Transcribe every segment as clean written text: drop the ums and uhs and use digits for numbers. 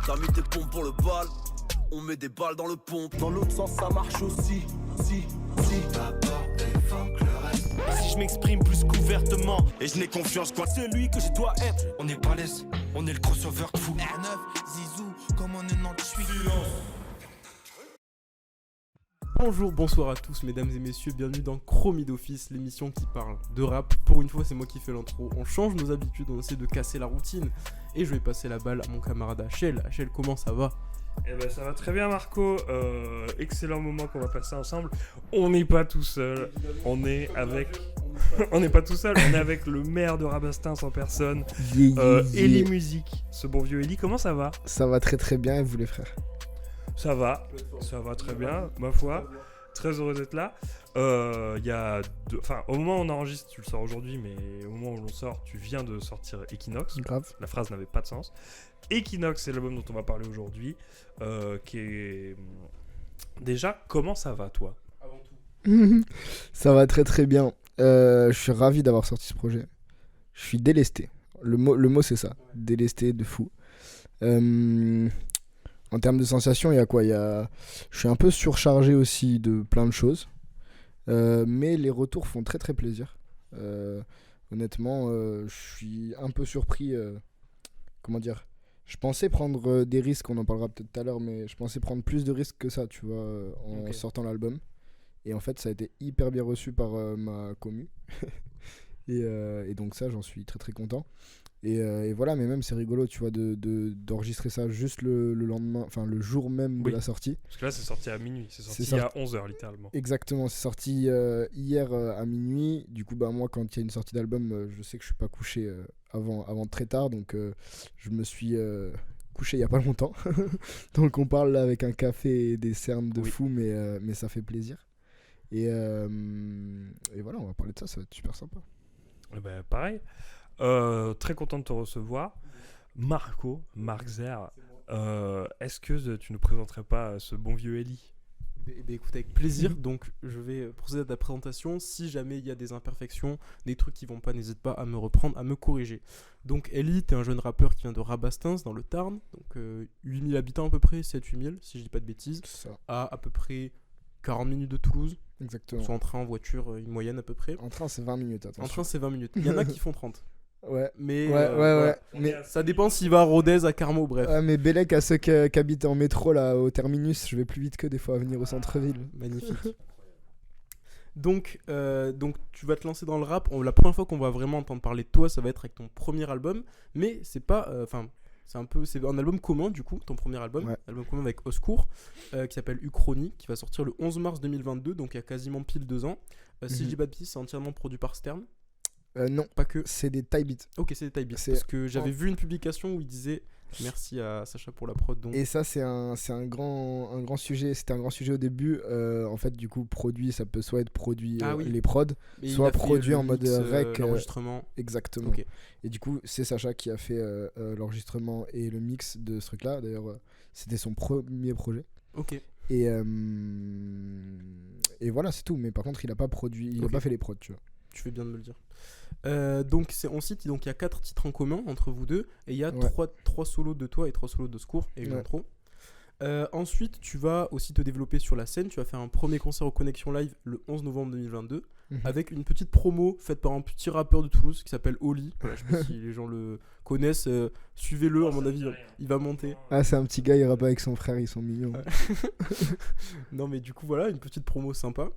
T'as mis tes pompes pour le bal, on met des balles dans le pompe. Dans l'autre sens ça marche aussi, si. D'abord défendre le reste. Et si je m'exprime plus qu'ouvertement, et je n'ai confiance qu'en celui que je dois être. On est balèze, on est le crossover de fou. R9, Zizou, comme en 98. Bonjour, bonsoir à tous mesdames et messieurs, bienvenue dans Chromie d'Office, l'émission qui parle de rap. Pour une fois c'est moi qui fais l'intro, on change nos habitudes, on essaie de casser la routine. Et je vais passer la balle à mon camarade Achel. Achel, comment ça va ? Eh ben ça va très bien Marco, excellent moment qu'on va passer ensemble. On n'est pas tout seul, on est avec... on n'est pas tout seul, on est avec le maire de Rabastens en personne, Eli Musique, ce bon vieux Eli. Comment ça va ? Ça va très très bien, et vous les frères ? Ça va très bien, ma foi. Très heureux d'être là. Au moment où on enregistre, tu le sors aujourd'hui, mais au moment où on sort, tu viens de sortir Equinox. Grave. La phrase n'avait pas de sens. Equinox, c'est l'album dont on va parler aujourd'hui, qui est... Déjà, comment ça va, toi ? Avant tout. Ça va très très bien. Je suis ravi d'avoir sorti ce projet. Je suis délesté. Le mot c'est ça. Délesté de fou. En termes de sensations, il y a quoi ? Je suis un peu surchargé aussi de plein de choses. Mais les retours font très très plaisir. Honnêtement, je suis un peu surpris. Comment dire ? Je pensais prendre des risques, on en parlera peut-être tout à l'heure, mais je pensais prendre plus de risques que ça, tu vois, en sortant l'album. Et en fait, ça a été hyper bien reçu par ma commu. et donc ça, j'en suis très très content. Et voilà, mais même c'est rigolo, tu vois, d'enregistrer ça juste le lendemain, enfin le jour même de la sortie. Parce que là, c'est sorti à minuit, c'est sorti il y a 11h littéralement. Exactement, c'est sorti hier à minuit. Du coup, moi, quand il y a une sortie d'album, je sais que je suis pas couché avant très tard, donc je me suis couché il y a pas longtemps. Donc on parle là avec un café et des cernes de fou, mais ça fait plaisir. Et voilà, on va parler de ça, ça va être super sympa. Pareil. Très content de te recevoir. Marc Zer, est-ce que tu ne présenterais pas ce bon vieux Eli ? Écoute, avec plaisir. Donc je vais procéder à ta présentation. Si jamais il y a des imperfections, des trucs qui vont pas, n'hésite pas à me reprendre, à me corriger. Donc Eli, t'es un jeune rappeur qui vient de Rabastens dans le Tarn, donc 8000 habitants à peu près, 7-8000 si je dis pas de bêtises, à peu près 40 minutes de Toulouse. Exactement. Soit en train, en voiture, une moyenne à peu près. En train c'est 20 minutes, attention. En train c'est 20 minutes. Il y en a qui font 30. Ouais. Mais Mais ça dépend s'il va à Rodez, à Carmo, bref. Mais Bellec, à ceux qui habitent en métro là au terminus, je vais plus vite que des fois à venir au centre-ville. Magnifique. Donc tu vas te lancer dans le rap. La première fois qu'on va vraiment entendre parler de toi, ça va être avec ton premier album, mais c'est pas, c'est un album commun du coup, ton premier album, album commun avec Oscour, qui s'appelle Uchronie, qui va sortir le 11 mars 2022, donc il y a quasiment pile 2 ans. Si je dis pas de bêtises, c'est entièrement produit par Stern. Non, pas que. C'est des taille beats. Ok, c'est des taille beats. Parce que j'avais vu une publication où il disait merci à Sacha pour la prod. Donc. Et ça, c'est un grand sujet. C'était un grand sujet au début. En fait, du coup, produit, ça peut soit être produit les prods, soit produit en mode rec. L'enregistrement. Exactement. Okay. Et du coup, c'est Sacha qui a fait l'enregistrement et le mix de ce truc-là. D'ailleurs, c'était son premier projet. Ok. Et voilà, c'est tout. Mais par contre, il a pas produit, il a pas fait les prods, tu vois. Tu fais bien de me le dire. Donc on cite, donc il y a 4 titres en commun entre vous deux et il y a 3 solos de toi et 3 solos de Scour et une intro. Ensuite tu vas aussi te développer sur la scène, tu vas faire un premier concert au Connexion Live le 11 novembre 2022 avec une petite promo faite par un petit rappeur de Toulouse qui s'appelle Oli. Voilà, je sais pas si les gens le connaissent, suivez-le, à mon avis il va monter. Ah, c'est un petit gars, il rappe avec son frère, ils sont mignons. Non mais du coup voilà, une petite promo sympa.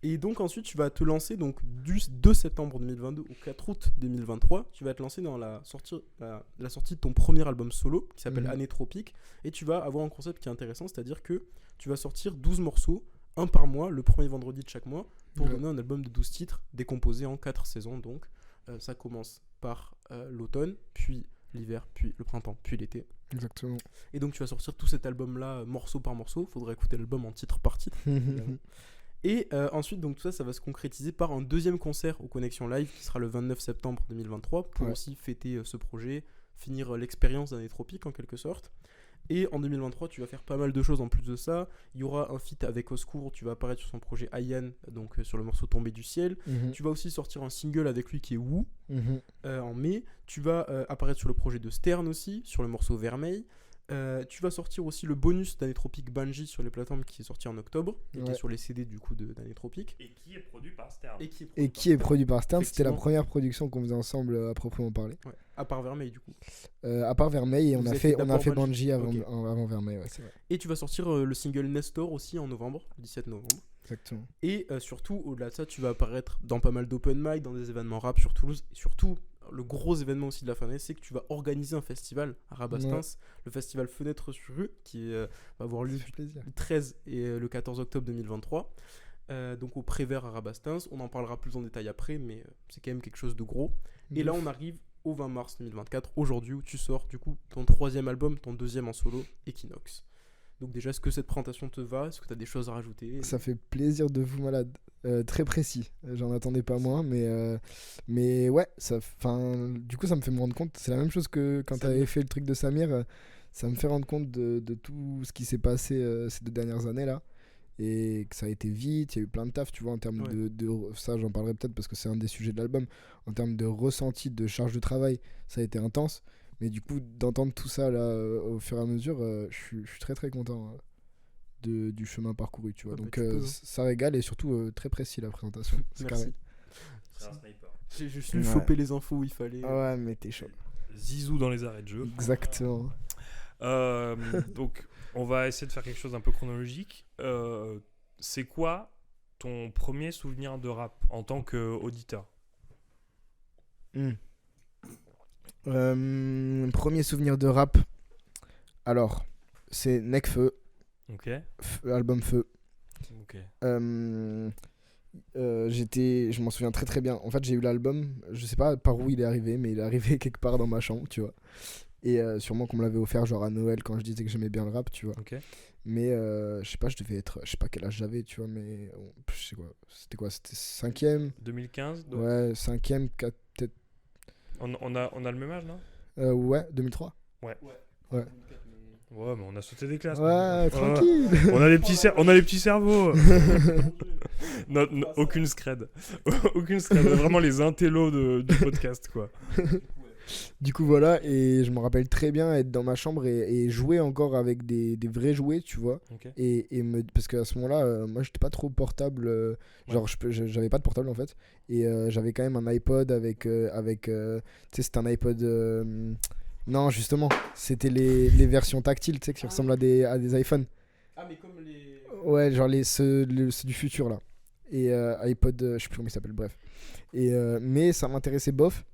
Et donc ensuite tu vas te lancer donc du 2 septembre 2022 au 4 août 2023, tu vas te lancer dans la sortie de ton premier album solo qui s'appelle Année Tropique, et tu vas avoir un concept qui est intéressant, c'est-à-dire que tu vas sortir 12 morceaux, un par mois, le premier vendredi de chaque mois, pour donner un album de 12 titres décomposé en 4 saisons. Donc ça commence par l'automne, puis l'hiver, puis le printemps, puis l'été. Exactement. Et donc tu vas sortir tout cet album là morceau par morceau, faudrait écouter l'album en titre par titre. Et ensuite, donc tout ça va se concrétiser par un deuxième concert au Connexion Live qui sera le 29 septembre 2023 pour aussi fêter ce projet, finir l'expérience d'Année Tropique en quelque sorte. Et en 2023, tu vas faire pas mal de choses en plus de ça. Il y aura un feat avec Oscour, tu vas apparaître sur son projet Ayan, donc sur le morceau Tombé du ciel. Tu vas aussi sortir un single avec lui qui est Woo en mai. Tu vas apparaître sur le projet de Stern aussi, sur le morceau Vermeil. Tu vas sortir aussi le bonus d'Anetropic Bungie sur les plateformes qui est sorti en octobre et qui est Ouais. sur les CD du coup d'Anetropic. Et qui est produit par Stern. Et qui est produit par Stern. C'était la Effectivement. première production qu'on faisait ensemble à proprement parler. Ouais. À part Vermeil du coup. À part Vermeil, et Vous on a avez fait fait d'abord Bungie Bungie. avant, Ok. avant Vermeil, ouais, c'est vrai. Et tu vas sortir le single Nestor aussi en novembre, 17 novembre. Exactement. Et surtout, au-delà de ça, tu vas apparaître dans pas mal d'open mic, dans des événements rap sur Toulouse. Et surtout, le gros événement aussi de la fin d'année, c'est que tu vas organiser un festival à Rabastens, le festival Fenêtre sur rue, qui va avoir lieu Ça fait plaisir. le 13 et le 14 octobre 2023. Donc au Prévert à Rabastens. On en parlera plus en détail après, mais c'est quand même quelque chose de gros. Et là, on arrive au 20 mars 2024, aujourd'hui, où tu sors du coup ton 3e album, ton 2e en solo, Equinox. Donc déjà, est-ce que cette présentation te va? Est-ce que tu as des choses à rajouter? Ça fait plaisir de vous malade. Très précis. J'en attendais pas moins, mais ouais, du coup, ça me fait me rendre compte. C'est la même chose que quand tu avais fait le truc de Samir. Ça me fait rendre compte de tout ce qui s'est passé ces 2 dernières années là. Et que ça a été vite, il y a eu plein de taf, tu vois, en termes ça j'en parlerai peut-être parce que c'est un des sujets de l'album, en termes de ressenti, de charge de travail, ça a été intense, mais du coup d'entendre tout ça là au fur et à mesure, je suis très très content du chemin parcouru, tu vois, Ah bah, donc tu peux, hein. ça régale et surtout très précis la présentation, c'est Merci. carré. C'est un sniper. J'ai juste su Ouais. choper les infos où il fallait. Ah ouais, mais t'es chaud. Zizou dans les arrêts de jeu. Exactement. Donc, on va essayer de faire quelque chose d'un peu chronologique. C'est quoi ton premier souvenir de rap en tant qu'auditeur? Premier souvenir de rap, alors c'est Nekfeu, Ok. album Feu. Ok. Je m'en souviens très très bien. En fait, j'ai eu l'album, je sais pas par où il est arrivé, mais il est arrivé quelque part dans ma chambre, tu vois. Et sûrement qu'on me l'avait offert genre à Noël quand je disais que j'aimais bien le rap, tu vois. Ok. Mais je sais pas, je sais pas quel âge j'avais, tu vois, mais je sais quoi. C'était 5ème, 2015. Donc ouais, 5ème, peut-être. on a le même âge, non? Ouais, 2003. Ouais, mais on a sauté des classes. Ouais, tranquille. On a les petits cerveaux. Aucune scred. Aucune scred. Vraiment les intellos du podcast, quoi. Du coup, voilà, et je me rappelle très bien être dans ma chambre et jouer encore avec des vrais jouets, tu vois. Ok. Parce qu'à ce moment-là, moi, j'étais pas trop portable. Genre, j'avais pas de portable en fait. Et j'avais quand même un iPod avec. Tu sais, c'était un iPod. Non, justement, c'était les versions tactiles, tu sais, qui ressemblent à des iPhones. Ah, mais comme les. Ouais, genre ceux du futur là. Et iPod, je sais plus comment il s'appelle, bref. Mais ça m'intéressait bof.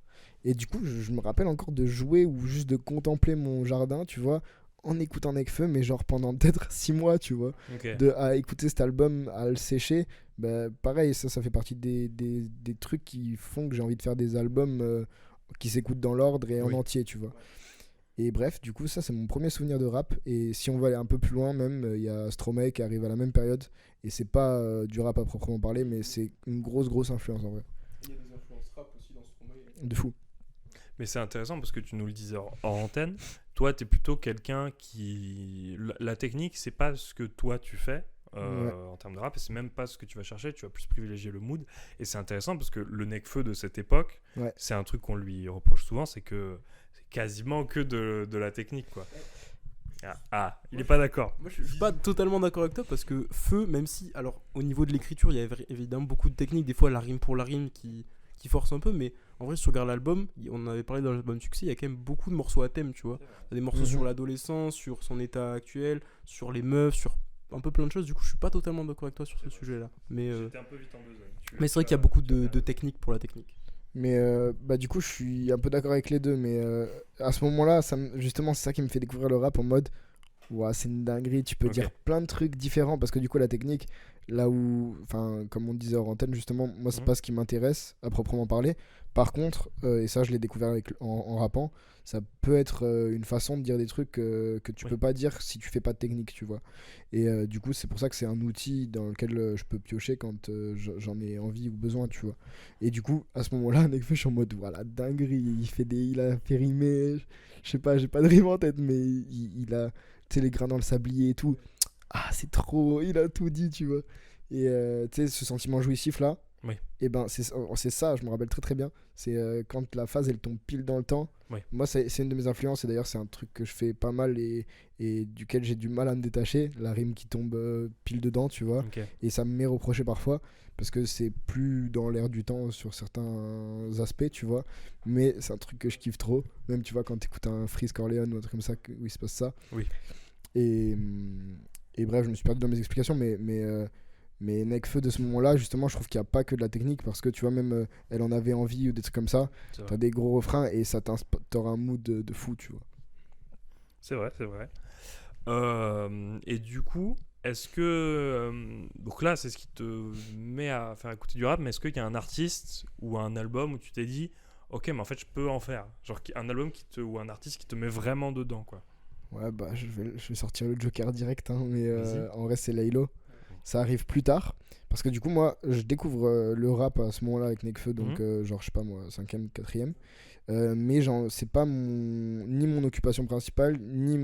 Et du coup, je me rappelle encore de jouer ou juste de contempler mon jardin, tu vois, en écoutant Nekfeu, mais genre pendant peut-être 6 mois, tu vois. Ok. À écouter cet album, à le sécher, bah, pareil, ça fait partie des trucs qui font que j'ai envie de faire des albums qui s'écoutent dans l'ordre et en Oui. entier, tu vois. Et bref, du coup, ça c'est mon premier souvenir de rap. Et si on va aller un peu plus loin, même, il y a Stromae qui arrive à la même période. Et c'est pas du rap à proprement parler, mais c'est une grosse influence en vrai. Il y a des influences rap aussi dans ce Stromae. De fou. Mais c'est intéressant parce que tu nous le disais en antenne. Toi, t'es plutôt quelqu'un qui. La technique, c'est pas ce que toi tu fais. En termes de rap, et c'est même pas ce que tu vas chercher, tu vas plus privilégier le mood. Et c'est intéressant parce que le Nekfeu de cette époque, Ouais. c'est un truc qu'on lui reproche souvent, c'est que c'est quasiment que de la technique, quoi. Il est pas d'accord. Moi, je suis pas totalement d'accord avec toi parce que Feu, même si, alors, au niveau de l'écriture, il y a évidemment beaucoup de techniques, des fois la rime pour la rime qui force un peu, mais en vrai, si tu regardes l'album, on en avait parlé dans l'album Succès, il y a quand même beaucoup de morceaux à thème, tu vois. T'as des morceaux sur l'adolescence, sur son état actuel, sur les meufs, sur un peu plein de choses. Du coup, je suis pas totalement d'accord avec toi sur ce sujet-là. Mais J'étais un peu vite en besogne. c'est vrai qu'il y a beaucoup de techniques pour la technique. Mais bah du coup je suis un peu d'accord avec les deux, mais à ce moment-là justement c'est ça qui me fait découvrir le rap en mode ouah, c'est une dinguerie, tu peux Ok. dire plein de trucs différents parce que du coup la technique, là où, enfin comme on disait hors antenne justement, moi c'est pas ce qui m'intéresse à proprement parler. Par contre, et ça je l'ai découvert en rappant, ça peut être une façon de dire des trucs que tu peux pas dire si tu fais pas de technique, tu vois. Et du coup c'est pour ça que c'est un outil dans lequel je peux piocher quand j'en ai envie ou besoin, tu vois. Et du coup à ce moment-là, Nekfeu, je suis en mode voilà, dinguerie, il a fait rimer, je sais pas, j'ai pas de rime en tête, mais il a, tu sais, les grains dans le sablier et tout. Ah, c'est trop, il a tout dit, tu vois. Et tu sais, ce sentiment jouissif là, Oui. Et ben c'est ça, je me rappelle très très bien. C'est quand la phase elle tombe pile dans le temps. Oui. Moi c'est une de mes influences et d'ailleurs c'est un truc que je fais pas mal et duquel j'ai du mal à me détacher. La rime qui tombe pile dedans, tu vois. Ok. Et ça me met reproché parfois parce que c'est plus dans l'air du temps sur certains aspects, tu vois. Mais c'est un truc que je kiffe trop. Même tu vois quand t'écoutes un Freeze Corleone ou un truc comme ça où il se passe ça. Oui. Et bref, je me suis perdu dans mes explications, mais Nekfeu de ce moment-là, justement, je trouve qu'il n'y a pas que de la technique parce que tu vois, même elle en avait envie ou des trucs comme ça. C'est vrai. T'as des gros refrains et ça t'aura un mood de fou, tu vois. C'est vrai. Et du coup, est-ce que. Donc là, c'est ce qui te met à faire écouter du rap, mais est-ce qu'il y a un artiste ou un album où tu t'es dit, ok, mais en fait, je peux en faire. Genre un album ou un artiste qui te met vraiment dedans, quoi. Ouais, bah je vais sortir le Joker direct, hein, mais Vas-y. en vrai, c'est Laylo. Ça arrive plus tard parce que du coup, moi, je découvre le rap à ce moment-là avec Nekfeu, donc genre, je sais pas moi, 5ème, 4ème. Mais c'est pas ni mon occupation principale, ni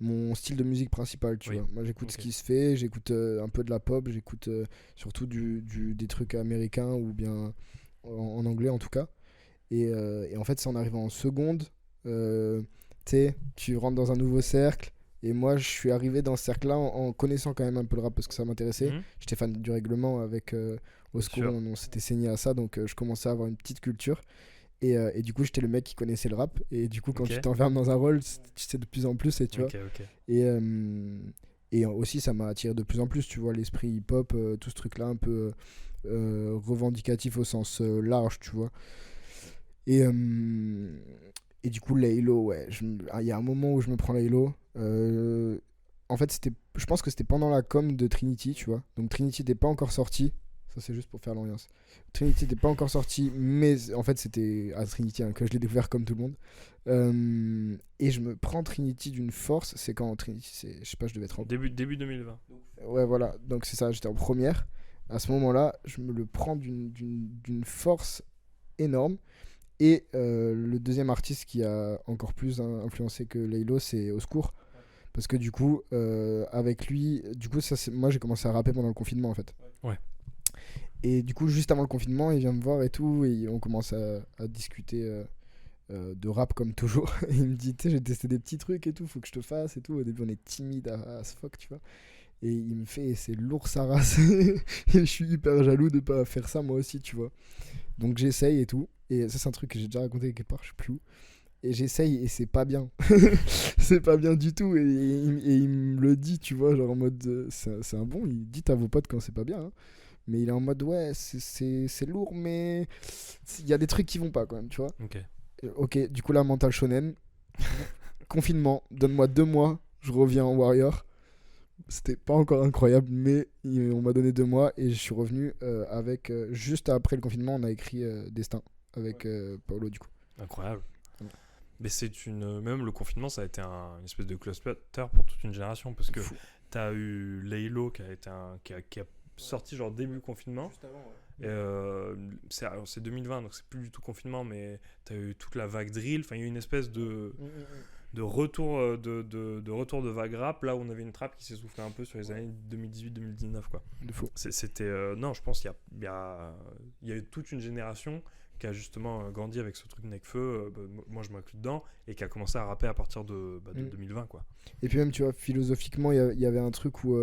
mon style de musique principal, tu Oui. vois. Moi, j'écoute ce Ok. qui se fait, j'écoute un peu de la pop, j'écoute surtout des trucs américains ou bien en anglais en tout cas. Et en fait, c'est en arrivant en seconde, tu sais, tu rentres dans un nouveau cercle. Et moi, je suis arrivé dans ce cercle-là en connaissant quand même un peu le rap parce que ça m'intéressait. Mhm. J'étais fan du règlement avec Au secours, sûr. on s'était saigné à ça, donc je commençais à avoir une petite culture. Et du coup, j'étais le mec qui connaissait le rap. Et du coup, quand Ok. tu t'enfermes dans un rôle, tu sais de plus en plus, et tu vois. Ok. Et aussi, ça m'a attiré de plus en plus, tu vois, l'esprit hip-hop, tout ce truc-là, un peu revendicatif au sens large, tu vois. Et du coup, Laylo, ouais, il y a un moment où je me prends Laylo. En fait, je pense que c'était pendant la com de Trinity, tu vois. Donc Trinity n'était pas encore sorti. Ça, c'est juste pour faire l'ambiance. Trinity n'était pas encore sorti, mais en fait, c'était à Trinity que je l'ai découvert comme tout le monde. Et je me prends Trinity d'une force. C'est quand Trinity, je sais pas, je devais être en. Début 2020. Ouais, voilà. Donc c'est ça, j'étais en première. À ce moment-là, je me le prends d'une force énorme. Et le deuxième artiste qui a encore plus influencé que Laylo, c'est Au secours. Parce que du coup, avec lui, du coup, moi j'ai commencé à rapper pendant le confinement en fait. Ouais. Et du coup, juste avant le confinement, il vient me voir et tout, et on commence à discuter de rap comme toujours. Et il me dit, tu sais, j'ai testé des petits trucs et tout, faut que je te fasse et tout. Au début, on est timide as fuck, tu vois. Et il me fait, c'est lourd sa race. Et je suis hyper jaloux de pas faire ça moi aussi, tu vois. Donc j'essaye et tout. Et ça, c'est un truc que j'ai déjà raconté quelque part, je sais plus où. Et j'essaye et c'est pas bien. C'est pas bien du tout. Et il me le dit, tu vois, genre en mode. C'est un bon, il dit à vos potes quand c'est pas bien. Hein. Mais il est en mode, ouais, c'est lourd, mais il y a des trucs qui vont pas quand même, tu vois. Ok, du coup, là, mental shonen. Confinement, donne-moi 2 mois, je reviens en Warrior. C'était pas encore incroyable, mais on m'a donné 2 mois et je suis revenu avec. Juste après le confinement, on a écrit Destin avec Paolo, du coup. Incroyable. Ouais. Mais même le confinement, ça a été une espèce de cluster pour toute une génération parce que t'as eu Laylo qui a sorti genre début confinement. Juste avant, ouais. Et c'est 2020, donc c'est plus du tout confinement, mais t'as eu toute la vague drill. Enfin, il y a eu une espèce de retour de retour de vague rap là où on avait une trappe qui s'est soufflée un peu sur les années 2018-2019 quoi. De fou. C'était non, je pense qu'il y a eu toute une génération qui a justement grandi avec ce truc Nekfeu, moi je m'inclus dedans, et qui a commencé à rapper à partir de 2020 quoi. Et puis même, tu vois, philosophiquement, il y avait un truc où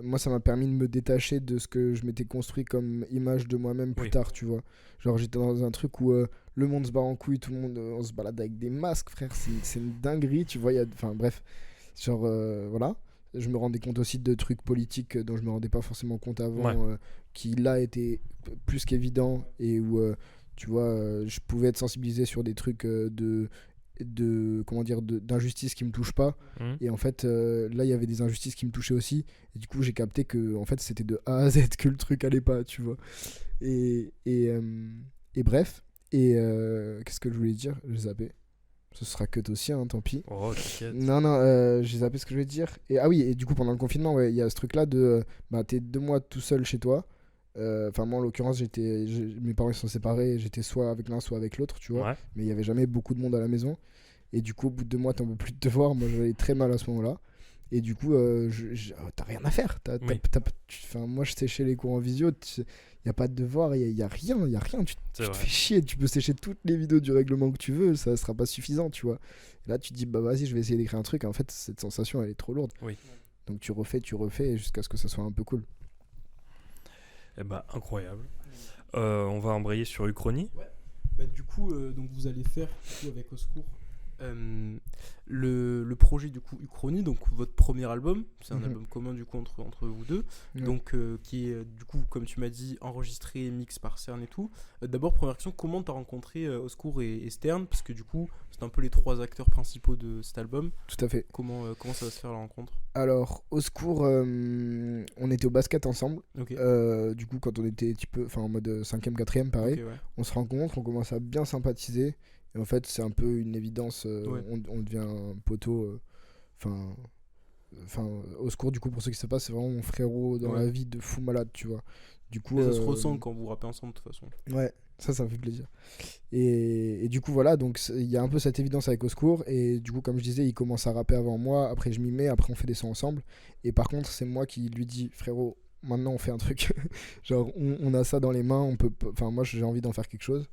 moi, ça m'a permis de me détacher de ce que je m'étais construit comme image de moi-même plus tard, tu vois. Genre, j'étais dans un truc où le monde se bat en couille, tout le monde, on se balade avec des masques, frère, c'est une dinguerie, tu vois. Enfin, bref, genre, voilà. Je me rendais compte aussi de trucs politiques dont je me rendais pas forcément compte avant, qui là étaient plus qu'évidents, et où, tu vois, je pouvais être sensibilisé sur des trucs comment dire, d'injustices qui me touchent pas. Et en fait là il y avait des injustices qui me touchaient aussi, et du coup j'ai capté que en fait c'était de A à Z que le truc allait pas, tu vois. Et bref, qu'est-ce que je voulais dire, j'ai zappé. Ce sera cut aussi, hein, tant pis. Oh, t'inquiète. Non, j'ai zappé ce que je voulais dire. Et ah oui, et du coup pendant le confinement, ouais, il y a ce truc là de t'es 2 mois tout seul chez toi. Enfin, moi en l'occurrence, mes parents ils sont séparés, j'étais soit avec l'un soit avec l'autre, tu vois. Ouais. Mais il y avait jamais beaucoup de monde à la maison. Et du coup, au bout de 2 mois, t'en peux plus de te voir. Moi, j'avais très mal à ce moment-là. Et du coup, t'as rien à faire. Oui. Moi, je séchais les cours en visio. Il n'y a pas de devoir, il n'y a rien. Tu C'est te vrai. fais chier. Tu peux sécher toutes les vidéos du règlement que tu veux. Ça ne sera pas suffisant, tu vois. Et là, tu te dis, bah vas-y, je vais essayer d'écrire un truc. En fait, cette sensation, elle est trop lourde. Oui. Donc, tu refais jusqu'à ce que ça soit un peu cool. Eh bah, incroyable. On va embrayer sur Uchronie. Bah, du coup, donc vous allez faire du coup, avec Au Secours le projet du coup Uchronie, donc votre premier album. C'est un album commun du coup entre vous deux, Ouais. donc qui est du coup, comme tu m'as dit, enregistré, mix par Stern et tout. D'abord, première question, comment t'as rencontré Au Secours et Stern, parce que du coup c'est un peu les trois acteurs principaux de cet album. Tout à fait. Comment ça va se faire la rencontre? Alors, Au Secours, on était au basket ensemble. Ok. Du coup, quand on était en mode 5e, 4e, pareil, Ok, ouais. on se rencontre, on commence à bien sympathiser. Et en fait, c'est un peu une évidence. Ouais. On devient poteau. Au Secours, du coup, pour ceux qui ne savent pas, c'est vraiment mon frérot dans Ouais. la vie de fou malade, tu vois. Du coup, Mais ça se ressent quand vous rappez ensemble de toute façon. Ouais, ça me fait plaisir. Et du coup, voilà, donc il y a un peu cette évidence avec Au Secours. Et du coup, comme je disais, il commence à rapper avant moi. Après, je m'y mets. Après, on fait des sons ensemble. Et par contre, c'est moi qui lui dis, frérot, maintenant on fait un truc. Genre, on a ça dans les mains. Moi, j'ai envie d'en faire quelque chose.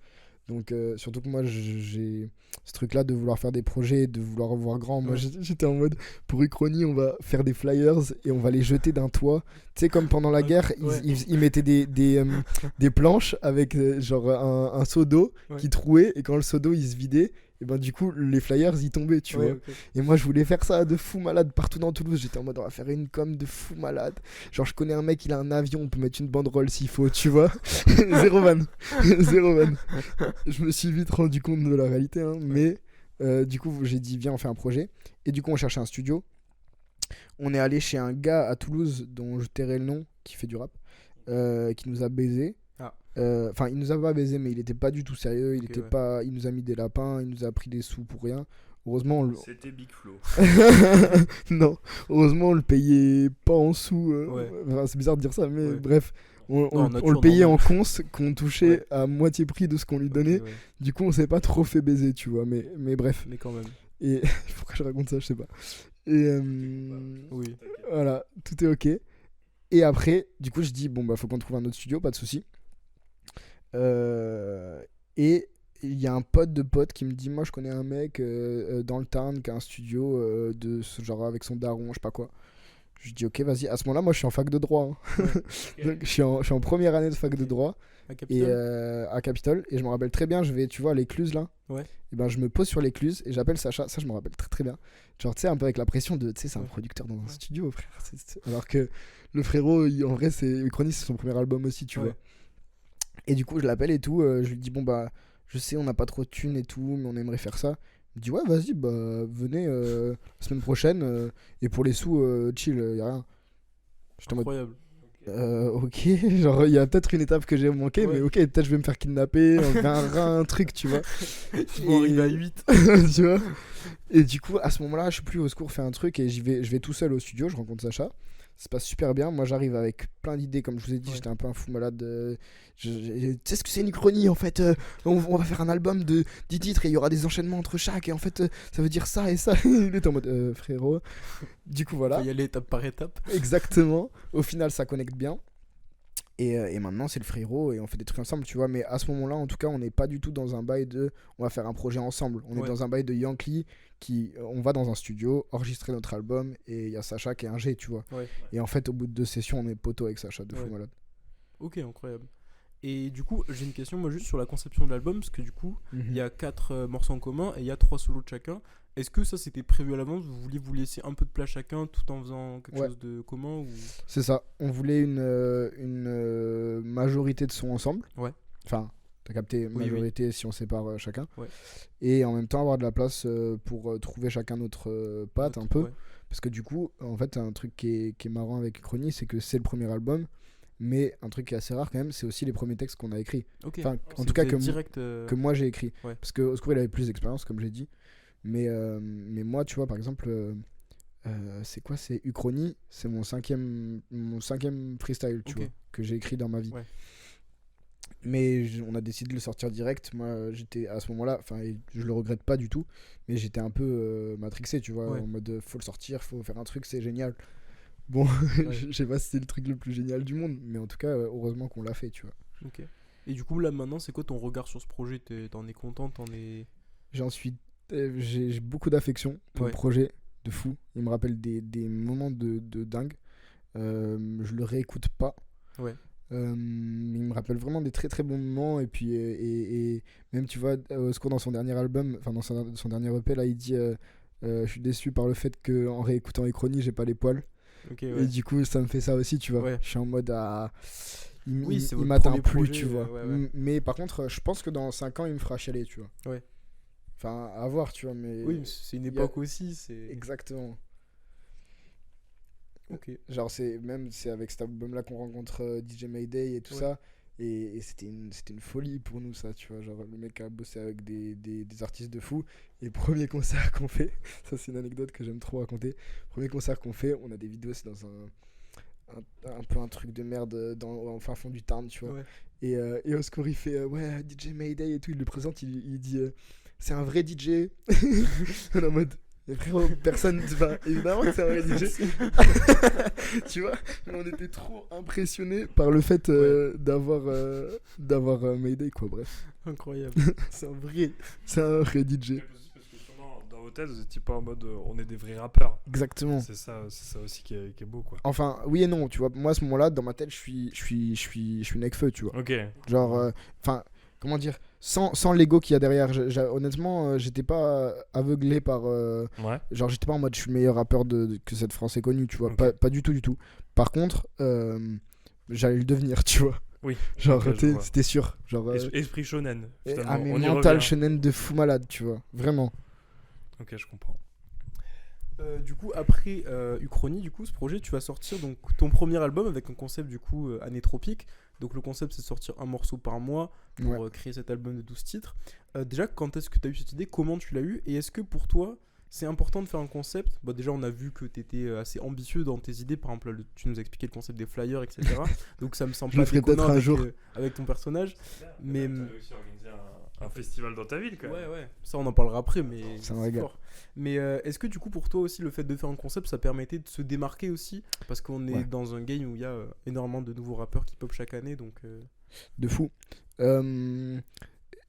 Donc, surtout que moi, j'ai ce truc-là de vouloir faire des projets, de vouloir voir grand. Moi, j'étais en mode, pour Uchronie, on va faire des flyers et on va les jeter d'un toit. Tu sais, comme pendant la guerre, Ouais. ils mettaient des planches avec genre un seau d'eau qui trouait, et quand le seau d'eau il se vidait, et ben du coup les flyers ils tombaient, tu vois. Ok. Et moi je voulais faire ça de fou malade partout dans Toulouse. J'étais en mode, on va faire une com de fou malade. Genre, je connais un mec, il a un avion, on peut mettre une banderole s'il faut, tu vois. Zéro van. Je me suis vite rendu compte de la réalité, hein, mais du coup j'ai dit, viens, on fait un projet. Et du coup on cherchait un studio. On est allé chez un gars à Toulouse dont je tairai le nom, qui fait du rap, qui nous a baisé. Enfin, il nous a pas baisé, mais il était pas du tout sérieux. Il nous a mis des lapins, il nous a pris des sous pour rien. Heureusement, C'était Big Flo. non, heureusement, on le payait pas en sous. Ouais. Enfin, c'est bizarre de dire ça, mais Ouais. bref, on Non, le nature payait normale. en cons qu'on touchait Ouais. à moitié prix de ce qu'on lui donnait. Ok, ouais. Du coup, on s'est pas trop fait baiser, tu vois. Mais bref. Mais quand même. Et pourquoi je raconte ça, je sais pas. Et Oui. voilà, tout est ok. Et après, du coup, je dis, bon, bah, faut qu'on trouve un autre studio, pas de souci. Et il y a un pote de pote qui me dit, moi, je connais un mec dans le Tarn qui a un studio de ce genre avec son daron, je sais pas quoi. Je dis, ok, vas-y. À ce moment-là, moi, je suis en fac de droit. Hein. Donc, je suis en première année de fac de droit. À Et Capitole. à Capitole. Et je me rappelle très bien, je vais, tu vois, à l'écluse là. Ouais. Et ben, je me pose sur l'écluse et j'appelle Sacha. Ça, je me rappelle très très bien. Genre, tu sais, un peu avec la pression de, tu sais, c'est un Ouais. producteur dans un studio, frère. Alors que le frérot, en vrai, Uchronie, c'est son premier album aussi, tu Ouais. vois. Et du coup, je l'appelle et tout. Je lui dis, bon, bah, je sais, on n'a pas trop de thunes et tout, mais on aimerait faire ça. Il me dit, ouais, vas-y, bah, venez la semaine prochaine. Et pour les sous, chill, y a rien. J'étais en mode, Incroyable. ok, genre il y a peut-être une étape que j'ai manqué, Ouais. mais ok, peut-être je vais me faire kidnapper, un truc, tu vois. Ils vont arriver à 8. Tu vois. Et du coup, à ce moment-là, je suis plus Au Secours, fait un truc et je vais tout seul au studio, je rencontre Sacha. Ça se passe super bien. Moi, j'arrive avec plein d'idées, comme je vous ai dit, Ouais. j'étais un peu un fou malade. Tu sais ce que c'est une Uchronie en fait. On va faire un album de 10 titres et il y aura des enchaînements entre chaque. Et en fait, ça veut dire ça et ça. Il est en mode frérot. Du coup, voilà. Faut y aller étape par étape. Exactement. Au final, ça connecte bien. Et maintenant, c'est le frérot et on fait des trucs ensemble, tu vois. Mais à ce moment-là, en tout cas, on n'est pas du tout dans un bail de on va faire un projet ensemble. On est Ouais. dans un bail de Yankee on va dans un studio, enregistrer notre album et il y a Sacha qui est ingé, tu vois. Ouais. Et en fait, au bout de 2 sessions, on est poteau avec Sacha de fou Ouais. malade. Ok, incroyable. Et du coup, j'ai une question moi juste sur la conception de l'album, parce que du coup, il y a 4 morceaux en commun et il y a 3 solos de chacun. Est-ce que ça c'était prévu à l'avance? Vous vouliez vous laisser un peu de place chacun tout en faisant quelque Ouais. chose de commun ou... C'est ça. On voulait une majorité de sons ensemble. Ouais. Enfin, t'as capté, Oui, majorité si on sépare chacun. Ouais. Et en même temps, avoir de la place pour trouver chacun notre patte un peu. Ouais. Parce que du coup, en fait, un truc qui est marrant avec Uchronie, c'est que c'est le premier album. Mais un truc qui est assez rare quand même, c'est aussi les premiers textes qu'on a écrits. Ok. Enfin, en C'est tout cas, vous que, êtes direct. que moi j'ai écrit. Ouais. Parce que Au Secours, il avait plus d'expérience, comme j'ai dit. Mais moi, tu vois, par exemple, c'est quoi? C'est Uchronie, c'est mon cinquième freestyle, tu Ok. vois, que j'ai écrit dans ma vie. Ouais. Mais on a décidé de le sortir direct. Moi, j'étais à ce moment-là, enfin, je le regrette pas du tout, mais j'étais un peu matrixé, tu vois, Ouais. en mode faut le sortir, faut faire un truc, c'est génial. Bon, je sais pas si c'est le truc le plus génial du monde, mais en tout cas, heureusement qu'on l'a fait, tu vois. Ok. Et du coup, là maintenant, c'est quoi ton regard sur ce projet? T'en es content? J'ai beaucoup d'affection pour Ouais. le projet, de fou. Il me rappelle des moments de dingue. Je le réécoute pas. Ouais. Il me rappelle vraiment des très très bons moments. Et puis, et même, tu vois, Osco dans son dernier album, enfin dans son dernier EP, là, il dit je suis déçu par le fait qu'en réécoutant Uchronie, j'ai pas les poils. Ok, Et ouais. du coup, ça me fait ça aussi, tu vois. Ouais. Je suis en mode Oui, c'est il votre m'atteint premier plus, projet, tu vois. ouais. Mais par contre, je pense que dans 5 ans, il me fera chialer, tu vois. Ouais. Enfin, à voir, tu vois. Mais Oui, mais c'est une y a- époque aussi. C'est. Exactement. Ok. Genre, c'est avec cet album-là qu'on rencontre DJ Mayday et tout Ouais. ça. Et c'était une folie pour nous, ça, tu vois. Genre, le mec a bossé avec des artistes de fou. Et premier concert qu'on fait, ça, c'est une anecdote que j'aime trop raconter. Premier concert qu'on fait, on a des vidéos, c'est dans un peu un truc de merde en fin fond du Tarn, tu vois. Ouais. Et Oscar, il fait ouais, DJ Mayday et tout. Il le présente, il dit c'est un vrai DJ. On est en mode. Mais frérot, personne. Enfin, évidemment que c'est un vrai DJ. Tu vois, mais on était trop impressionnés par le fait d'avoir Mayday, quoi. Bref, Incroyable. C'est un vrai. c'est un vrai DJ. Parce que justement, dans vos têtes, vous étiez pas en mode on est des vrais rappeurs. Exactement. C'est ça aussi qui est beau, quoi. Enfin, oui et non, tu vois. Moi, à ce moment-là, dans ma tête, je suis Nekfeu, tu vois. Ok. Genre, enfin, comment dire, sans l'ego qu'il y a derrière. Honnêtement, j'étais pas aveuglé par. Ouais. Genre, j'étais pas en mode je suis le meilleur rappeur que cette France est connue, tu vois. Ok. Pas du tout. Par contre, j'allais le devenir, tu vois. Oui. Genre, Ok, je tu sais, vois. c'était sûr. Genre, Esprit shonen. Finalement. ah, mais On y mental revient. shonen de fou malade, tu vois. Vraiment. Ok, je comprends. Du coup, après Uchronie, du coup, ce projet, tu vas sortir donc ton premier album avec un concept du coup anétropique. Donc le concept, c'est de sortir un morceau par mois pour Ouais. créer cet album de 12 titres. Déjà, quand est-ce que tu as eu cette idée? Comment tu l'as eu? Et est-ce que pour toi, c'est important de faire un concept? Bah, déjà, on a vu que tu étais assez ambitieux dans tes idées. Par exemple, là, tu nous as expliqué le concept des flyers, etc. Donc ça me semble Je pas le ferai déconnant peut-être un avec, jour. avec ton personnage. Mais T'as réussi à organiser un festival dans ta ville, quand même. ouais, ça on en parlera après, mais Ça me c'est régale. fort. Mais est-ce que du coup pour toi aussi le fait de faire un concept ça permettait de se démarquer aussi? Parce qu'on est Ouais. dans un game où il y a énormément de nouveaux rappeurs qui pop chaque année, donc De fou.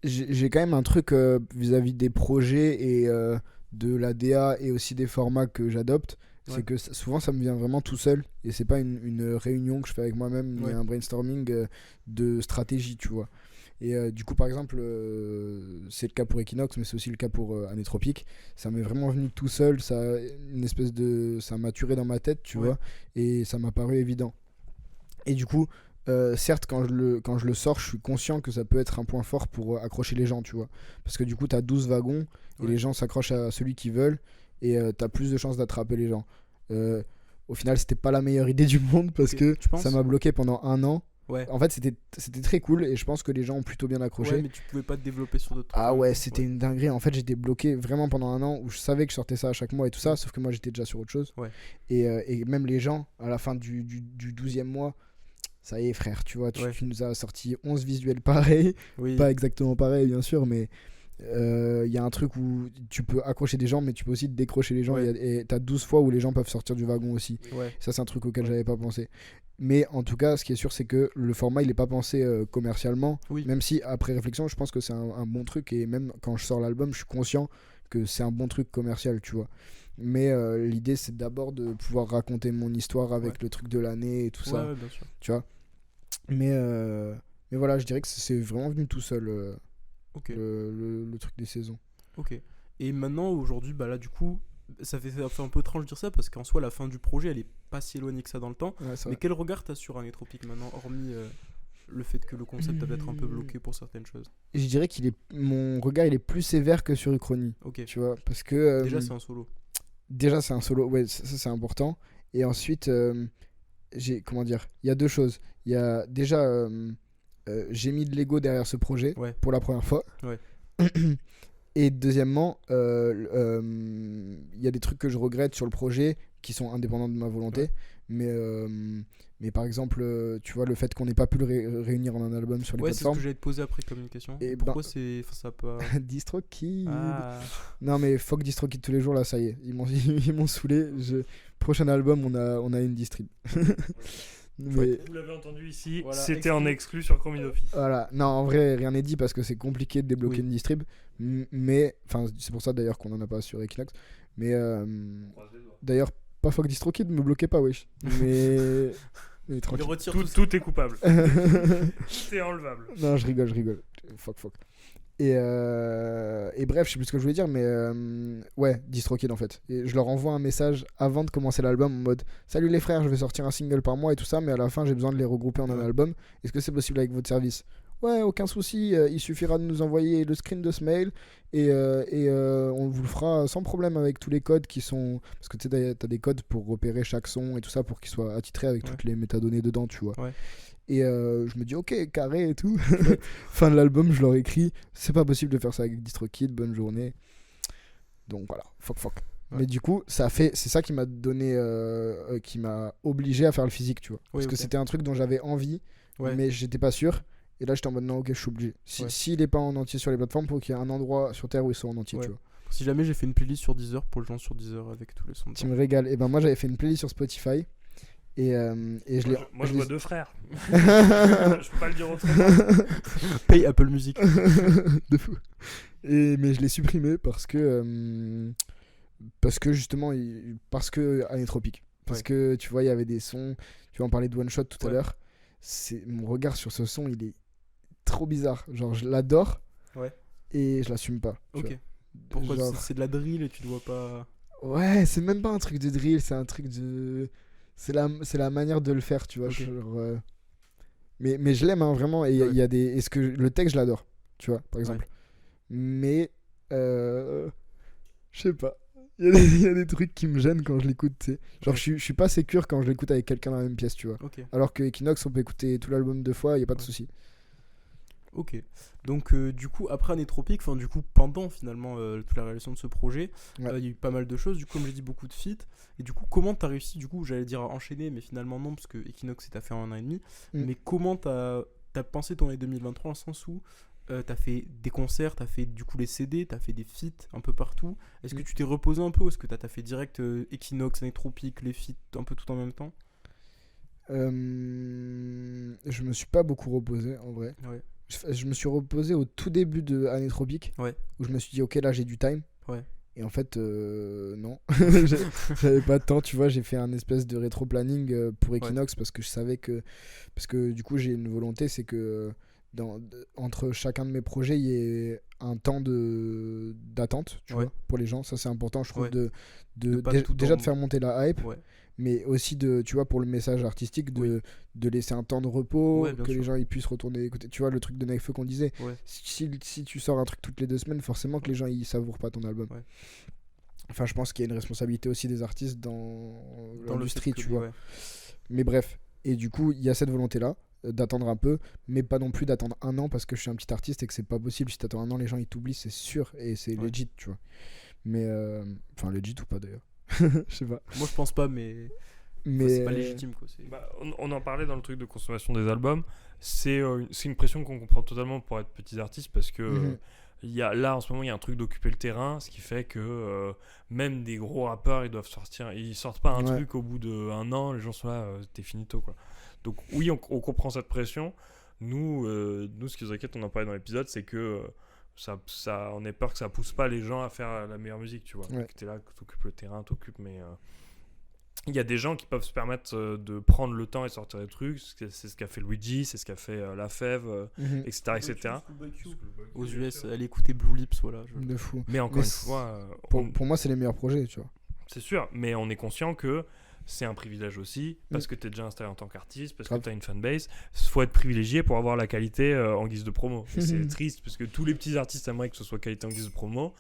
J'ai quand même un truc vis-à-vis des projets et de la DA et aussi des formats que j'adopte. Ouais. C'est que souvent ça me vient vraiment tout seul et c'est pas une réunion que je fais avec moi-même Ouais. ni un brainstorming de stratégie, tu vois. Et du coup, par exemple, c'est le cas pour Equinox, mais c'est aussi le cas pour Anétropique. Ça m'est vraiment venu tout seul, ça a maturé dans ma tête, tu Ouais. vois, et ça m'a paru évident. Et du coup, certes, quand je le sors, je suis conscient que ça peut être un point fort pour accrocher les gens, tu vois. Parce que du coup, t'as 12 wagons et Ouais. les gens s'accrochent à celui qu'ils veulent et t'as plus de chances d'attraper les gens. Au final, c'était pas la meilleure idée du monde parce Ok, que tu penses? ça m'a bloqué pendant 1 an. Ouais. En fait, c'était très cool et je pense que les gens ont plutôt bien accroché. Ouais, mais tu pouvais pas te développer sur d'autres trucs. Ah ouais, c'était une dinguerie. En fait, j'étais bloqué vraiment pendant 1 an où je savais que je sortais ça à chaque mois et tout ça, sauf que moi j'étais déjà sur autre chose. Ouais. Et même les gens, à la fin du 12e mois, ça y est, frère, tu vois, Ouais. tu nous as sorti 11 visuels pareils. Oui. Pas exactement pareils, bien sûr, mais il y a un truc où tu peux accrocher des gens, mais tu peux aussi décrocher les gens. Ouais. Et t'as 12 fois où les gens peuvent sortir du wagon aussi. Ouais. Ça, c'est un truc auquel j'avais pas pensé. Mais en tout cas, ce qui est sûr, c'est que le format, il est pas pensé commercialement. Oui. Même si, après réflexion, je pense que c'est un bon truc. Et même quand je sors l'album, je suis conscient que c'est un bon truc commercial, tu vois. Mais l'idée, c'est d'abord de pouvoir raconter mon histoire avec Ouais. le truc de l'année et tout ça, Ouais, bien sûr. tu vois. Mais voilà, je dirais que c'est vraiment venu tout seul, Ok. le truc des saisons. Ok. Et maintenant, aujourd'hui, bah là, du coup, ça fait un peu étrange de dire ça parce qu'en soi, la fin du projet, elle est pas si éloignée que ça dans le temps. Ouais, c'est Mais vrai. quel regard t'as sur Anétropique maintenant, hormis le fait que le concept a peut-être un peu bloqué pour certaines choses? Je dirais mon regard, il est plus sévère que sur Uchronie, Ok. tu vois. Parce que Déjà, c'est un solo. déjà, c'est un solo, ouais, ça c'est important. Et ensuite, comment dire, il y a deux choses. Il y a déjà, j'ai mis de l'ego derrière ce projet Ouais. pour la première fois. Ouais. Et deuxièmement, il y a des trucs que je regrette sur le projet qui sont indépendants de ma volonté. Mais par exemple, tu vois, le fait qu'on n'ait pas pu le réunir en un album sur les Ouais, c'est ce plateformes. que j'allais te poser après comme une question. Et Pourquoi ça peut... DistroKid. Ah. Non, mais fuck DistroKid tous les jours, là, ça y est. Ils m'ont saoulé. Prochain album, on a une distrib. Mais Vous l'avez entendu ici, Voilà, c'était en exclu sur Chromine Office. voilà. Non, en vrai, rien n'est dit parce que c'est compliqué de débloquer Oui. une distrib. Mais, enfin, c'est pour ça d'ailleurs qu'on en a pas sur Equinox. Mais d'ailleurs, pas fuck DistroKid, me bloquez pas, wesh. Mais Il tranquille. retire Tout est coupable. Tout est enlevable. Non, je rigole. Fuck. Et bref, je sais plus ce que je voulais dire, mais ouais, DistroKid en fait. Et je leur envoie un message avant de commencer l'album en mode salut les frères, je vais sortir un single par mois et tout ça, mais à la fin j'ai besoin de les regrouper en un album. Est-ce que c'est possible avec votre service? Ouais, aucun souci, il suffira de nous envoyer le screen de ce mail et on vous le fera sans problème avec tous les codes qui sont. Parce que tu sais, t'as des codes pour repérer chaque son et tout ça pour qu'il soit attitré avec toutes les métadonnées dedans, tu vois. Ouais. Et je me dis ok, carré et tout. Fin de l'album, je leur écris c'est pas possible de faire ça avec DistroKid, bonne journée. Donc voilà, fuck. Ouais. Mais du coup, c'est ça qui m'a donné, qui m'a obligé à faire le physique, tu vois. Parce que c'était un truc dont j'avais envie, mais j'étais pas sûr. Et là, j'étais en mode non, ok, je suis obligé. S'il est pas en entier sur les plateformes, faut qu'il y ait un endroit sur Terre où il soit en entier, tu vois. Si jamais j'ai fait une playlist sur Deezer pour les gens sur Deezer avec tous les sons. Tu me régales. Et ben moi, j'avais fait une playlist sur Spotify. Et je l'ai. Moi, je vois deux frères. Je peux pas le dire autrement. Paye Apple Music. De fou. Mais je l'ai supprimé parce que justement, parce que Anétropique. Parce que tu vois, il y avait des sons. Tu vas en parler de One Shot tout à l'heure. Mon regard sur ce son, il est trop bizarre. Genre, je l'adore. Et je l'assume pas. Ok. Pourquoi genre... c'est de la drill et tu dois pas. Ouais, c'est même pas un truc de drill, c'est un truc de. C'est la manière de le faire, tu vois. Okay. Genre, mais je l'aime, hein, vraiment. Et il y a des. Est-ce que le texte, je l'adore, tu vois, par exemple. Mais. Je sais pas. Il y a des trucs qui me gênent quand je l'écoute, tu sais. Genre, je suis pas sécure quand je l'écoute avec quelqu'un dans la même pièce, tu vois. Alors que Equinox, on peut écouter tout l'album 2 fois, il y a pas de souci. Ok, donc du coup après Anétropique, enfin du coup pendant finalement toute la réalisation de ce projet, il y a eu pas mal de choses, du coup comme j'ai dit beaucoup de feats, et du coup comment t'as réussi, du coup j'allais dire à enchaîner, mais finalement non parce que Equinox t'as fait en 1 an et demi, mais comment t'as pensé ton année 2023 dans le sens où t'as fait des concerts, t'as fait du coup les CD, t'as fait des feats un peu partout, est-ce que tu t'es reposé un peu ou est-ce que t'as fait direct Equinox, Anétropique, les feats un peu tout en même temps? Je me suis pas beaucoup reposé en vrai. Je me suis reposé au tout début de Anétropique, où je me suis dit ok là j'ai du time, et en fait non. J'avais pas de temps, tu vois. J'ai fait un espèce de rétro-planning pour Equinox parce que je savais que du coup j'ai une volonté, c'est que entre chacun de mes projets il y ait un temps d'attente, tu vois, pour les gens. Ça c'est important, je trouve, déjà de faire monter la hype, mais aussi tu vois, pour le message artistique de laisser un temps de repos, que les gens ils puissent retourner écouter, tu vois, le truc de Nekfeu qu'on disait. Si tu sors un truc toutes les 2 semaines, forcément que les gens ils savourent pas ton album. Enfin, je pense qu'il y a une responsabilité aussi des artistes dans l'industrie, tu vois. Mais bref, et du coup il y a cette volonté là d'attendre un peu, mais pas non plus d'attendre 1 an parce que je suis un petit artiste et que c'est pas possible. Si t'attends 1 an, les gens ils t'oublient, c'est sûr, et c'est legit, tu vois. Mais enfin legit ou pas d'ailleurs. Je sais pas. Moi je pense pas, mais c'est pas légitime quoi. On en parlait dans le truc de consommation des albums. C'est une pression qu'on comprend totalement pour être petits artistes parce que là en ce moment il y a un truc d'occuper le terrain, ce qui fait que même des gros rappeurs ils sortent pas un truc au bout d'1 an, les gens sont là, t'es finito quoi. Donc oui, on comprend cette pression. Nous ce qui nous inquiète, on en parlait dans l'épisode, c'est que on a peur que ça pousse pas les gens à faire la meilleure musique, tu vois. Donc t'es là, t'occupes le terrain, mais il y a des gens qui peuvent se permettre de prendre le temps et sortir des trucs. C'est ce qu'a fait Luigi, c'est ce qu'a fait La Fève, etc. Aux US, allez écouter Blue Lips, voilà. De fou. Mais encore une fois, pour moi c'est les meilleurs projets, tu vois. C'est sûr, mais on est conscient que c'est un privilège aussi, parce que t'es déjà installé en tant qu'artiste, parce que t'as une fanbase. Faut être privilégié pour avoir la qualité en guise de promo. Et c'est triste, parce que tous les petits artistes aimeraient que ce soit qualité en guise de promo,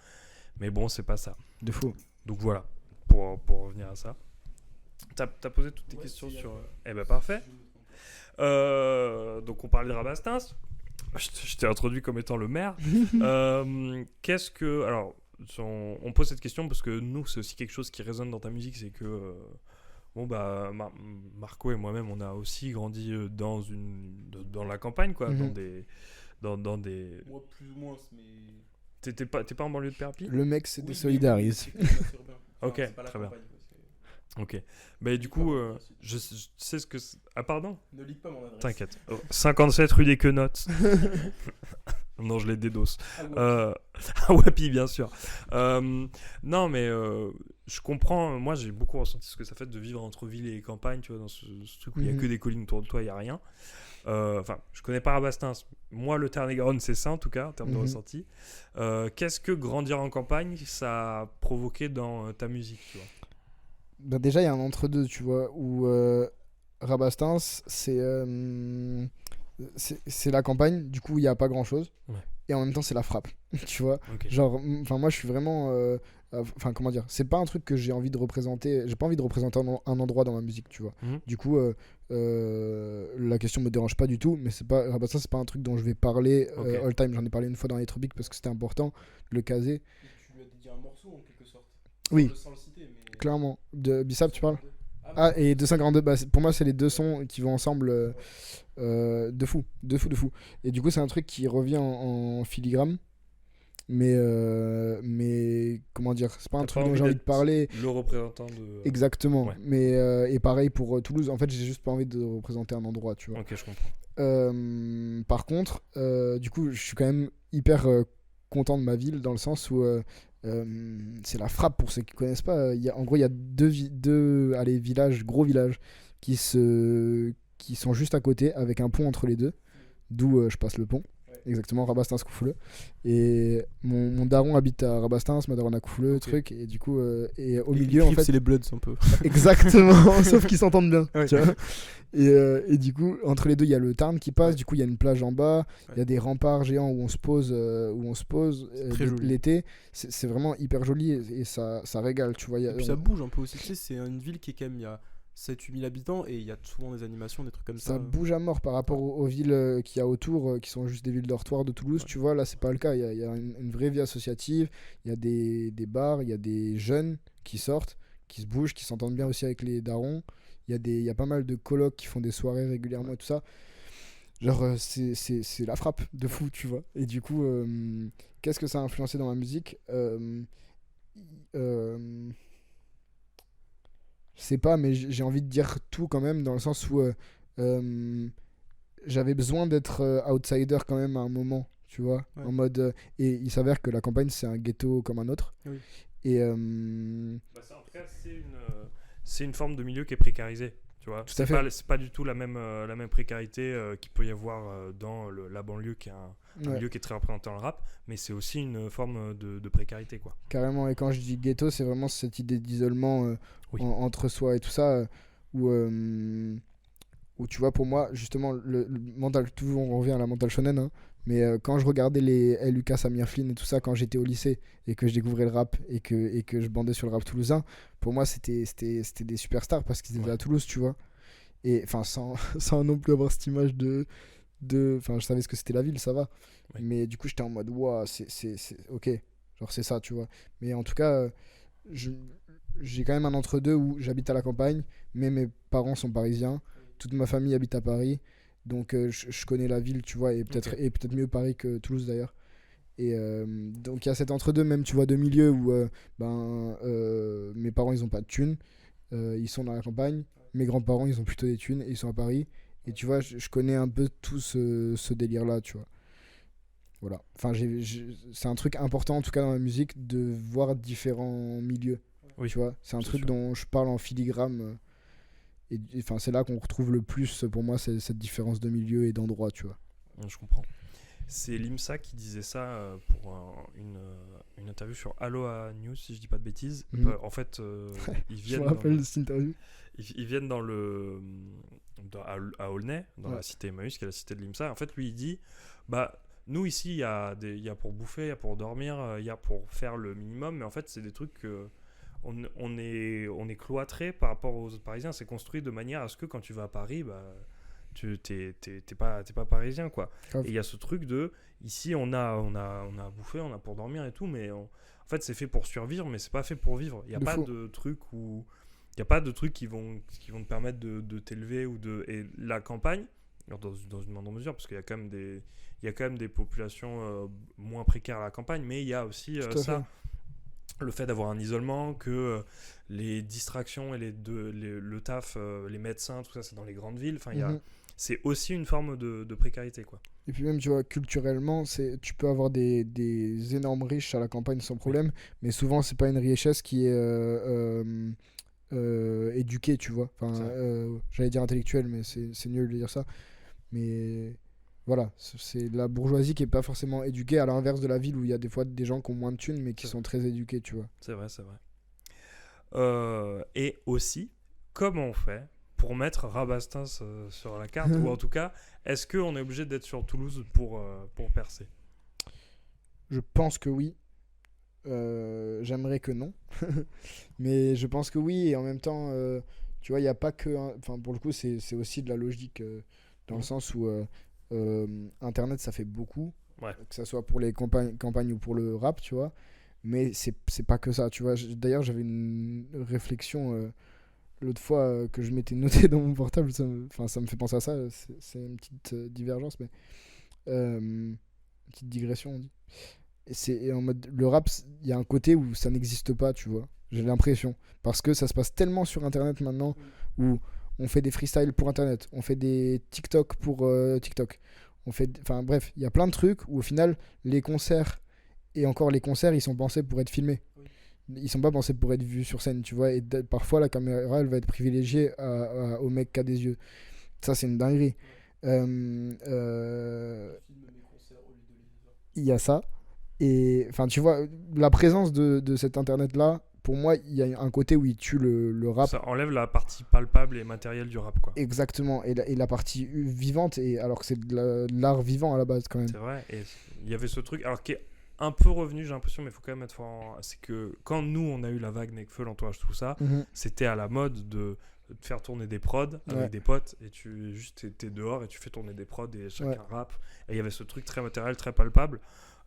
mais bon, c'est pas ça. De fou. Donc voilà, pour revenir à ça. T'as posé toutes tes questions sur... Eh ben parfait. Donc on parlait de Rabastens. je t'ai introduit comme étant le maire. Qu'est-ce que... Alors, on pose cette question parce que nous, c'est aussi quelque chose qui résonne dans ta musique, c'est que... Bon bah Marco et moi-même on a aussi grandi dans la campagne quoi, dans des Moi, plus ou moins, mais. t'es pas en banlieue de Perpignan. Le mec se désolidarise. Ok, très bien. Ok. Bah du coup je sais ce que ah pardon. Ne lis pas mon adresse. T'inquiète. 57 rue des Quenottes. Non, je les dédosse. À Wapi, bien sûr. Non, mais je comprends. Moi, j'ai beaucoup ressenti ce que ça fait de vivre entre ville et campagne, tu vois, dans ce truc où il n'y a que des collines autour de toi, il n'y a rien. Enfin, je connais pas Rabastens. Moi, le Tarn-et-Garonne, c'est ça, en tout cas, en termes de ressenti. Qu'est-ce que grandir en campagne, ça a provoqué dans ta musique, tu vois? Bah déjà, il y a un entre-deux, tu vois, où Rabastens, c'est la campagne, du coup, il n'y a pas grand-chose. Ouais. Et en même temps, c'est la frappe, tu vois. Ok. Genre, enfin, moi, je suis vraiment... Enfin, comment dire, c'est pas un truc que j'ai envie de représenter. J'ai pas envie de représenter un endroit dans ma musique, tu vois. Du coup, la question me dérange pas du tout, mais Rabastens, c'est pas un truc dont je vais parler all time. J'en ai parlé une fois dans les Tropiques parce que c'était important de le caser. Tu lui as dédié un morceau en quelque sorte. Oui, Sans le citer, mais. clairement. De Bissap, tu parles? Ah, et 252, bah, pour moi, c'est les deux sons qui vont ensemble de fou. Et du coup, c'est un truc qui revient en filigrane. Mais comment dire, c'est pas un T'as truc pas dont envie j'ai envie de d'être parler. Le représentant de... Exactement. Ouais. Mais, et pareil pour Toulouse, en fait, j'ai juste pas envie de représenter un endroit, tu vois. Ok, je comprends. Par contre, du coup, je suis quand même hyper content de ma ville dans le sens où c'est la frappe pour ceux qui connaissent pas. En gros, il y a deux villages, gros villages qui sont juste à côté avec un pont entre les deux, d'où je passe le pont. Exactement, Rabastens-Coufouleux. Et mon daron habite à Rabastens, ma daronne à Coufouleux, truc. Et du coup, et au milieu, en fait. C'est les Bloods un peu. Exactement, sauf qu'ils s'entendent bien. Ouais. Tu vois, et du coup, entre les deux, il y a le Tarn qui passe. Du coup, il y a une plage en bas. Il y a des remparts géants où on se pose, très joli. l'été. C'est vraiment hyper joli et ça régale. Tu vois, Et puis ça bouge un peu aussi. Tu sais, c'est une ville qui est quand même. Il y a 7-8 000 habitants et il y a souvent des animations, des trucs comme ça. Ça bouge à mort par rapport aux villes qu'il y a autour, qui sont juste des villes dortoirs de Toulouse. Tu vois, là, c'est pas le cas. Il y a une vraie vie associative. Il y a des bars, il y a des jeunes qui sortent, qui se bougent, qui s'entendent bien aussi avec les darons. Il y a pas mal de colocs qui font des soirées régulièrement et tout ça. Genre, c'est la frappe de fou, tu vois. Et du coup, qu'est-ce que ça a influencé dans ma musique? Je sais pas, mais j'ai envie de dire tout quand même, dans le sens où j'avais besoin d'être outsider quand même à un moment, tu vois. Ouais. En mode, et il s'avère que la campagne, c'est un ghetto comme un autre. Oui. Et Bah ça, en tout cas, c'est une forme de milieu qui est précarisé. Tu vois, Tout à fait. C'est pas du tout la même précarité qu'il peut y avoir dans la banlieue, qui est un ouais, milieu qui est très représenté dans le rap, mais c'est aussi une forme de précarité, quoi. carrément. Et quand je dis ghetto, c'est vraiment cette idée d'isolement Oui. entre soi et tout ça, où tu vois, pour moi, justement, le mental, toujours on revient à la mental shonen, hein, mais quand je regardais les Lucas, Samir Flynn et tout ça, quand j'étais au lycée et que je découvrais le rap et que je bandais sur le rap toulousain, pour moi, c'était des superstars parce qu'ils étaient à Toulouse, tu vois. Et enfin, sans non plus avoir cette image enfin, je savais ce que c'était la ville, ça va. Oui. Mais du coup, j'étais en mode, waouh, c'est ok, genre c'est ça, tu vois. Mais en tout cas, j'ai quand même un entre-deux où j'habite à la campagne, mais mes parents sont parisiens, toute ma famille habite à Paris, donc je connais la ville, tu vois, et peut-être mieux Paris que Toulouse d'ailleurs. Et donc il y a cet entre-deux même, tu vois, de milieu où mes parents ils ont pas de thunes, ils sont dans la campagne, mes grands-parents ils ont plutôt des thunes et ils sont à Paris. Et tu vois, je connais un peu tout ce délire-là, tu vois. Voilà. Enfin, c'est un truc important, en tout cas dans la musique, de voir différents milieux. Oui, tu vois, c'est un truc sûr. dont je parle en filigrane. Et enfin, c'est là qu'on retrouve le plus, pour moi, cette différence de milieu et d'endroit, tu vois. Je comprends. C'est Limsa qui disait ça pour une interview sur Aloha News, si je dis pas de bêtises. En fait, ils Je viennent me rappelle de cette interview. ils viennent à Aulnay, dans Ouais. la cité Emmaüs, qui est la cité de Limsa. En fait, lui, il dit, bah, nous ici, il y a pour bouffer, il y a pour dormir, il y a pour faire le minimum, mais en fait, c'est des trucs que on est cloîtré par rapport aux autres Parisiens. C'est construit de manière à ce que quand tu vas à Paris, bah, t'es pas parisien, quoi. Grave. Et il y a ce truc de, ici, on a à bouffer, on a pour dormir et tout, mais en fait, c'est fait pour survivre, mais c'est pas fait pour vivre. Il n'y a De pas fou. de truc où... Il n'y a pas de trucs qui vont te permettre de t'élever ou de... Et la campagne, alors dans une moindre mesure, parce qu'il y a quand même des populations moins précaires à la campagne, mais il y a aussi Tout à ça. fait. Le fait d'avoir un isolement, que les distractions et le taf, les médecins, tout ça, c'est dans les grandes villes. Enfin, Mhm. c'est aussi une forme de précarité, quoi. Et puis même, tu vois, culturellement, tu peux avoir des énormes riches à la campagne sans problème, mais souvent, c'est pas une richesse qui est éduquée, tu vois. Enfin, C'est j'allais dire intellectuelle, mais c'est nul de dire ça. Mais voilà, c'est la bourgeoisie qui est pas forcément éduquée, à l'inverse de la ville où il y a des fois des gens qui ont moins de thunes, mais qui C'est sont très éduqués, tu vois. C'est vrai. Et aussi, comment on fait pour mettre Rabastens sur la carte, ou en tout cas, est-ce qu'on est obligé d'être sur Toulouse pour percer? Je pense que oui. J'aimerais que non. Mais je pense que oui. Et en même temps, tu vois, il n'y a pas que... Enfin, pour le coup, c'est aussi de la logique dans le sens où Internet, ça fait beaucoup. Ouais. Que ça soit pour les campagnes ou pour le rap, tu vois. Mais c'est pas que ça, tu vois. D'ailleurs, j'avais une réflexion l'autre fois que je m'étais noté dans mon portable. Ça me fait penser à ça. C'est une petite divergence, mais... une petite digression, on dit. Et en mode, le rap, il y a un côté où ça n'existe pas, tu vois. J'ai l'impression. Parce que ça se passe tellement sur Internet maintenant, où on fait des freestyles pour Internet, on fait des TikTok pour TikTok. Enfin bref, il y a plein de trucs où au final, les concerts, et encore les concerts, ils sont pensés pour être filmés. Ils sont pas pensés pour être vus sur scène, tu vois. Et parfois, la caméra, elle va être privilégiée au mec qui a des yeux. Ça, c'est une dinguerie. Il y a ça. Et enfin, tu vois, la présence de cet internet-là, pour moi, il y a un côté où il tue le rap. Ça enlève la partie palpable et matérielle du rap, quoi. Exactement. Et la partie vivante, alors que c'est de l'art vivant à la base, quand même. C'est vrai. Et il y avait ce truc, alors qui est un peu revenu, j'ai l'impression, mais il faut quand même être fort. C'est que quand nous, on a eu la vague Nekfeu, l'entourage, tout ça, c'était à la mode de faire tourner des prods avec des potes, et t'es dehors et tu fais tourner des prods et chacun rappe. Et il y avait ce truc très matériel, très palpable.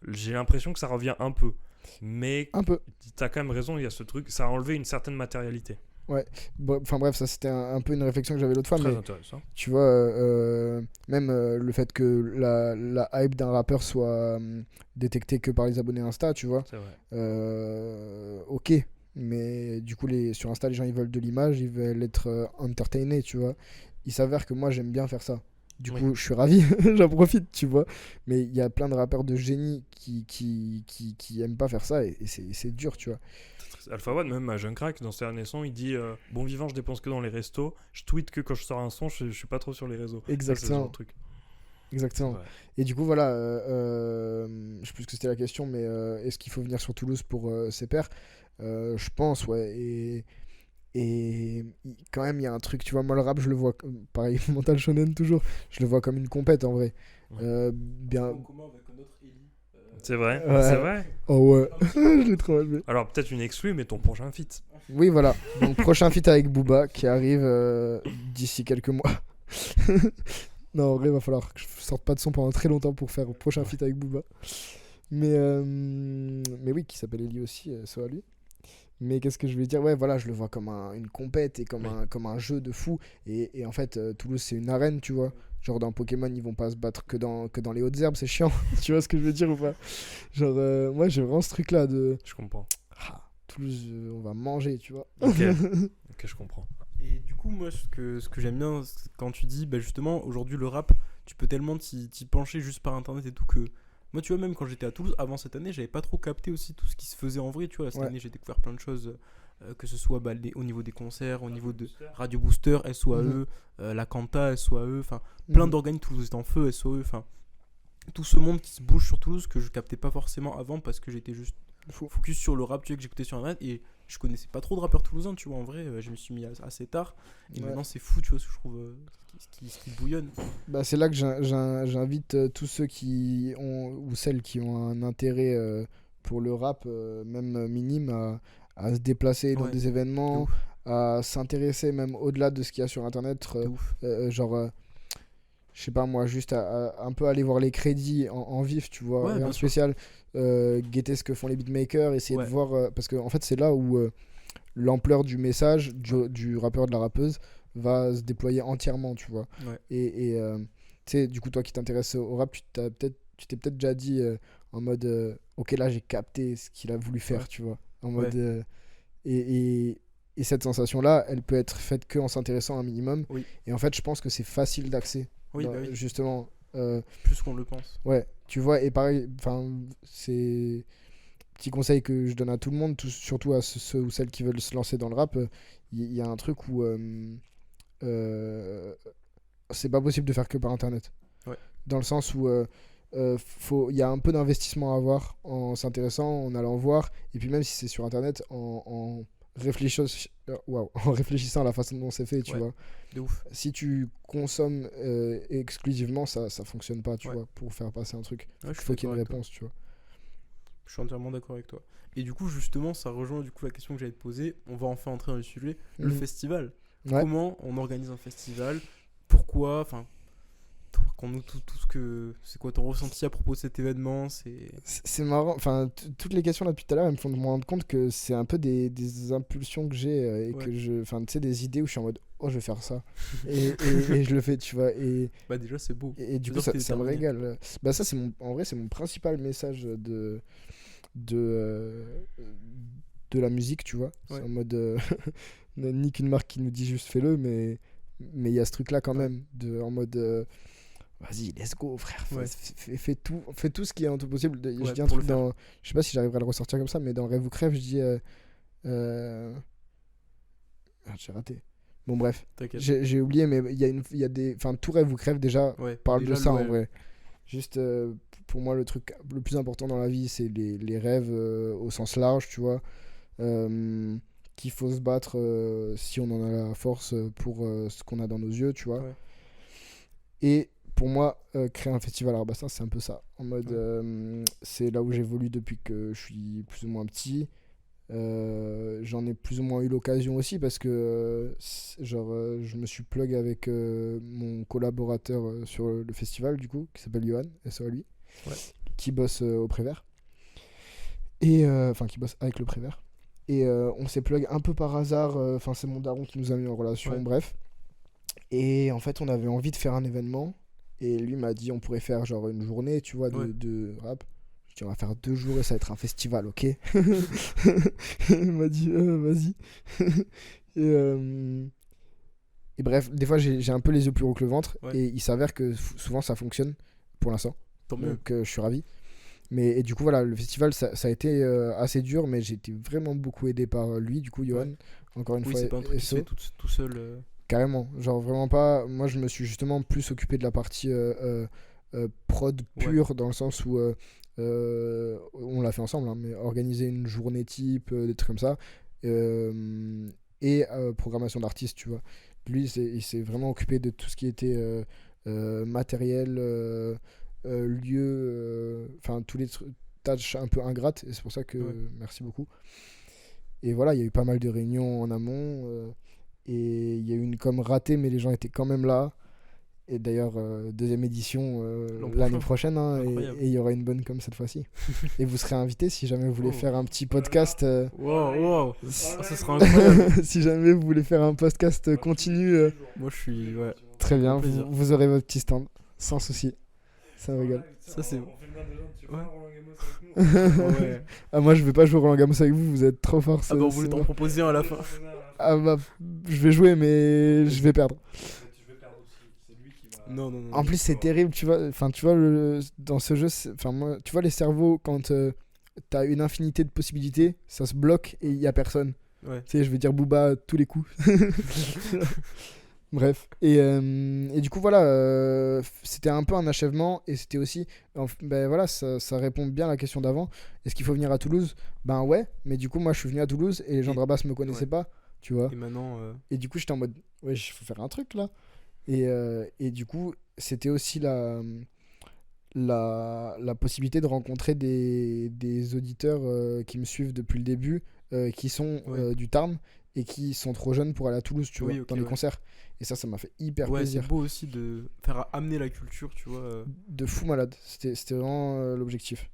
J'ai l'impression que ça revient un peu, mais t'as quand même raison, il y a ce truc, ça a enlevé une certaine matérialité. Ouais, enfin bref, ça c'était un peu une réflexion que j'avais l'autre fois, Très mais intéressant. tu vois, même le fait que la hype d'un rappeur soit détectée que par les abonnés Insta, tu vois, C'est vrai. ok, mais du coup sur Insta les gens ils veulent de l'image, ils veulent être entertainés, tu vois. Il s'avère que moi j'aime bien faire ça. Du coup, je suis ravi, j'en profite, tu vois. Mais il y a plein de rappeurs de génie qui aiment pas faire ça, et c'est dur, tu vois. Alpha One, même à Jeune Crack, dans ses derniers sons, il dit bon vivant, je dépense que dans les restos, je tweete que quand je sors un son, je suis pas trop sur les réseaux. Exactement. C'est ce genre de truc. Exactement. Ouais. Et du coup, voilà, je sais plus ce que c'était la question, mais est-ce qu'il faut venir sur Toulouse pour ses pairs? Je pense, ouais. Et quand même, il y a un truc, tu vois, moi le rap, je le vois, pareil, Mental Shonen toujours, je le vois comme une compète en vrai. Bien. C'est vrai, Ouais. c'est vrai. Oh ouais, je l'ai trop mal fait. Alors peut-être une exclue, mais ton prochain feat. Oui, voilà. Donc, prochain feat avec Booba qui arrive d'ici quelques mois. Non, en vrai, il va falloir que je sorte pas de son pendant très longtemps pour faire le prochain feat avec Booba. Mais oui, qui s'appelle Ellie aussi, soit lui. Mais qu'est-ce que je voulais dire? Ouais, voilà, je le vois comme une compète et comme un jeu de fou. Et en fait, Toulouse, c'est une arène, tu vois. Genre, dans Pokémon, ils vont pas se battre que dans les hautes herbes, c'est chiant. Tu vois ce que je veux dire ou pas? Genre, moi, j'ai vraiment ce truc-là de. Je comprends. Toulouse, on va manger, tu vois. Ok, je comprends. Et du coup, moi, ce que j'aime bien, c'est quand tu dis, bah justement, aujourd'hui, le rap, tu peux tellement t'y pencher juste par internet et tout que. Moi, tu vois, même quand j'étais à Toulouse, avant cette année, j'avais pas trop capté aussi tout ce qui se faisait en vrai. Tu vois, cette année, j'ai découvert plein de choses, que ce soit au niveau des concerts, au niveau de Radio Booster, SOAE, la Canta, SOAE, enfin, plein d'organes. Toulouse est en feu, SOE, enfin, tout ce monde qui se bouge sur Toulouse que je captais pas forcément avant parce que j'étais juste focus sur le rap, tu vois, que j'écoutais sur internet, et je connaissais pas trop de rappeurs toulousains, tu vois. En vrai, je me suis mis assez tard, et maintenant c'est fou, tu vois, ce que je trouve, ce qui bouillonne. Bah, c'est là que j'invite tous ceux qui ont, ou celles qui ont un intérêt pour le rap, même minime, à se déplacer dans des événements, à s'intéresser même au-delà de ce qu'il y a sur internet, genre je sais pas moi, juste à un peu aller voir les crédits en vif, tu vois, Ouais, rien bien de sûr. spécial, guetter ce que font les beatmakers, essayer Ouais. de voir, parce que en fait c'est là où l'ampleur du message du rappeur, de la rappeuse, va se déployer entièrement, tu vois. Ouais. Et tu sais, du coup, toi qui t'intéresses au rap, tu t'es peut-être déjà dit en mode, ok, là j'ai capté ce qu'il a voulu faire, Ouais. tu vois. En mode, Ouais. et cette sensation-là, elle peut être faite que en s'intéressant un minimum. Oui. Et en fait, je pense que c'est facile d'accès. Oui, bah oui. Justement. Plus qu'on le pense. Ouais, tu vois, et pareil, enfin, c'est petit conseil que je donne à tout le monde, surtout à ceux ou celles qui veulent se lancer dans le rap. Il y a un truc où c'est pas possible de faire que par internet. Ouais. Dans le sens où il y a un peu d'investissement à avoir en s'intéressant, en allant voir, et puis même si c'est sur internet, en réfléchissant à la façon dont c'est fait, tu Ouais. vois. De ouf. Si tu consommes exclusivement, ça fonctionne pas, tu Ouais. vois, pour faire passer un truc. Ouais, je Il suis faut qu'il y ait une d'accord avec toi. réponse, tu vois. Je suis entièrement d'accord avec toi. Et du coup, justement, ça rejoint du coup la question que j'allais te poser. On va enfin entrer dans le sujet. Le Mhm. festival. Ouais. Comment on organise un festival? Pourquoi? Enfin, raconte-nous tout ce que. C'est quoi ton ressenti à propos de cet événement? C'est marrant, enfin, toutes les questions là depuis tout à l'heure, elles me font me rendre compte que c'est un peu des impulsions que j'ai et Ouais. que enfin, tu sais, des idées où je suis en mode, oh, je vais faire ça. Et je le fais, tu vois. Bah, déjà, c'est beau. Et du coup, C'est-à-dire que ça t'es me déterminé. régale. Bah, ça, en vrai, c'est mon principal message de la musique, tu vois. Ouais. C'est en mode, ni qu'une marque qui nous dit juste fais-le, mais il y a ce truc-là quand Ouais. même, en mode, vas-y, let's go, frère. Ouais. Fais tout ce qui est en tout possible. Je Ouais, dis un pour truc le faire. dans. Je sais pas si j'arriverai à le ressortir comme ça, mais dans Rêve ou Crève, je dis. Ah, j'ai raté. Bon, bref. T'inquiète. J'ai oublié, mais il y a des. Enfin, tout Rêve ou Crève, déjà, Ouais, parle déjà, de ça ouais. en vrai. Juste, pour moi, le truc le plus important dans la vie, c'est les rêves au sens large, tu vois. Qu'il faut se battre si on en a la force pour ce qu'on a dans nos yeux, tu vois. Ouais. Et pour moi, créer un festival à Rabastens, c'est un peu ça. En mode, Ouais. c'est là où j'évolue depuis que je suis plus ou moins petit. J'en ai plus ou moins eu l'occasion aussi parce que je me suis plug avec mon collaborateur sur le festival, du coup, qui s'appelle Johan, SOA lui, Ouais. qui bosse au Prévert. Et enfin, qui bosse avec le Prévert. Et on s'est plug un peu par hasard. Enfin, c'est mon daron qui nous a mis en relation, Ouais. bref. Et en fait, on avait envie de faire un événement. Et lui m'a dit on pourrait faire genre une journée, tu vois, Ouais. de rap. Je dis on va faire 2 jours et ça va être un festival, ok. Il m'a dit vas-y. Et bref, des fois j'ai un peu les yeux plus gros que le ventre. Ouais. Et il s'avère que souvent ça fonctionne pour l'instant. Tant mieux. Donc je suis ravi. Et du coup, voilà, le festival, ça a été assez dur, mais j'ai été vraiment beaucoup aidé par lui, du coup, Johan. Encore une Oui, fois, c'est pas un truc qui se SO. fait tout seul. Carrément, genre vraiment pas. Moi, je me suis justement plus occupé de la partie prod pure, dans le sens où on l'a fait ensemble, hein, mais organiser une journée type, des trucs comme ça, et programmation d'artistes, tu vois. Lui, il s'est vraiment occupé de tout ce qui était matériel, lieu, enfin tous les tâches un peu ingrates, et c'est pour ça que Ouais. merci beaucoup. Et voilà, il y a eu pas mal de réunions en amont. Et il y a eu une com ratée, mais les gens étaient quand même là. Et d'ailleurs, deuxième édition L'an l'année prochain. prochaine. Hein, Incroyable. et il y aura une bonne com cette fois-ci. Et vous serez invités si jamais vous voulez Oh. faire un petit podcast. Wow. Ça sera incroyable. Si jamais vous voulez faire un podcast continu, Moi, je suis. Ouais. très bien. Avec plaisir. Vous aurez votre petit stand. Sans souci. Ça me régale. Ça, c'est- On fait le mal de gens, tu Ouais. vois, Roland Gamos avec nous. Ouais. Ah, moi, je vais pas jouer Roland Gamos avec vous. Vous êtes trop fort. Ah bah, on voulait t'en proposer un à la fin. Ah bah, je vais jouer, mais je vais perdre. Je vais perdre aussi. C'est lui qui va. Non. En plus, c'est terrible, tu vois. Enfin, tu vois, dans ce jeu, enfin, moi, tu vois, les cerveaux, quand t'as une infinité de possibilités, ça se bloque et il y a personne. Ouais. Tu sais, je vais dire Booba à tous les coups. Bref. Et du coup, voilà, c'était un peu un achèvement et c'était aussi. Ben voilà, ça répond bien à la question d'avant. Est-ce qu'il faut venir à Toulouse? Ben ouais, mais du coup, moi, je suis venu à Toulouse et les gens de Rabas me connaissaient ouais. pas, tu vois. Et maintenant. Et du coup, j'étais en mode, ouais, il faut faire un truc là. Et du coup, c'était aussi la possibilité de rencontrer des auditeurs qui me suivent depuis le début, qui sont Ouais. du Tarn et qui sont trop jeunes pour aller à Toulouse, tu Oui, vois, ok, dans les ouais. concerts. Et ça m'a fait hyper Ouais, plaisir. c'est beau aussi de faire amener la culture, tu vois. De fou malade. C'était vraiment l'objectif.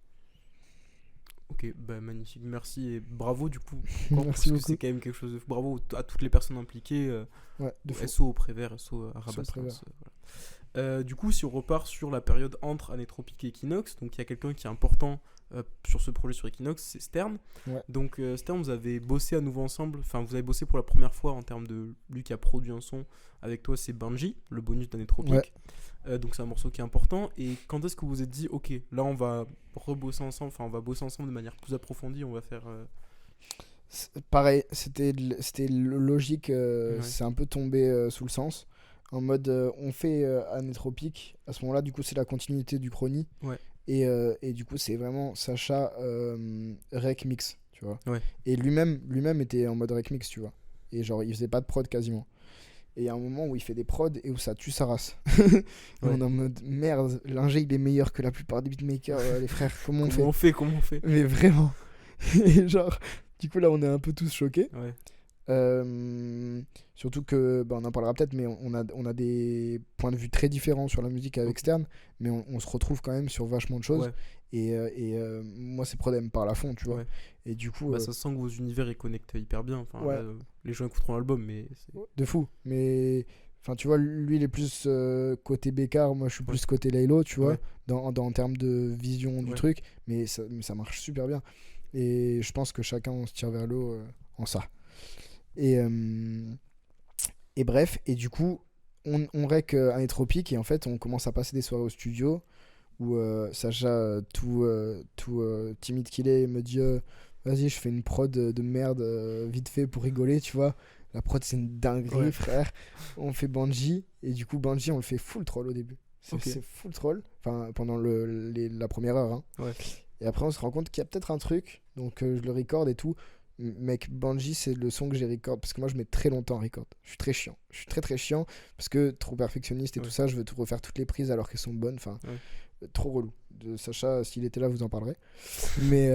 Ok, bah magnifique, merci et bravo du coup. Encore, Merci parce que beaucoup. c'est quand même quelque chose de fou. Bravo à toutes les personnes impliquées, Ouais, de fou. SO au Prévert, SO à Rabastens. Prévert. Voilà. Du coup, si on repart sur la période entre Anétropique et Equinox, donc il y a quelqu'un qui est important sur ce projet sur Equinox, c'est Stern. Ouais. Donc Stern, vous avez bossé à nouveau ensemble, enfin vous avez bossé pour la première fois en termes de lui qui a produit un son avec toi, c'est Benji, le bonus d'Anétropique. Ouais. Donc c'est un morceau qui est important. Et quand est-ce que vous vous êtes dit, ok, là on va rebosser ensemble, enfin on va bosser ensemble de manière plus approfondie, on va faire... Pareil, c'était logique, Ouais. c'est un peu tombé sous le sens. En mode, on fait Anétropique. À ce moment-là, du coup, c'est la continuité du Chrony. Ouais. Et du coup, c'est vraiment Sacha Rec Mix, tu vois. Ouais. Et lui-même était en mode Rec Mix, tu vois. Et genre, il faisait pas de prod quasiment. Et il y a un moment où il fait des prods et où ça tue sa race. Et on est en mode, merde, l'ingé, il est meilleur que la plupart des beatmakers, les frères. Comment on fait Comment on fait Mais vraiment. Et genre, du coup, là, on est un peu tous choqués. Ouais. Surtout que, on en parlera peut-être, mais on a des points de vue très différents sur la musique avec Stern, mais on se retrouve quand même sur vachement de choses. Ouais. Et moi, ces prods, elles me parlent à fond, tu vois. Ouais. Et du coup, Bah, ça sent que vos univers ils connectent hyper bien. Enfin, Ouais. là, les gens écouteront l'album, mais de fou. Mais enfin, tu vois, lui, il est plus côté Bécard, moi, je suis Ouais. plus côté Laylo, tu vois, Ouais. en termes de vision du Ouais. truc. Mais ça marche super bien. Et je pense que chacun, on se tire vers le haut en ça. Et bref, et du coup, on rec Anétropique et en fait, on commence à passer des soirées au studio où Sacha, tout timide qu'il est, me dit vas-y, je fais une prod de merde vite fait pour rigoler, tu vois. La prod, c'est une dinguerie, Ouais. frère. On fait Benji, et du coup, Benji, on le fait full troll au début. C'est Ok. c'est full troll, enfin, pendant la première heure. Hein. Ouais. Et après, on se rend compte qu'il y a peut-être un truc, donc je le record et tout. Mec, Benji, c'est le son que j'ai record parce que moi je mets très longtemps à record. Je suis très chiant. Je suis très très chiant parce que trop perfectionniste et Ouais. tout ça. Je veux tout refaire toutes les prises alors qu'elles sont bonnes. Enfin, trop relou. De Sacha, s'il était là, vous en parlerez. mais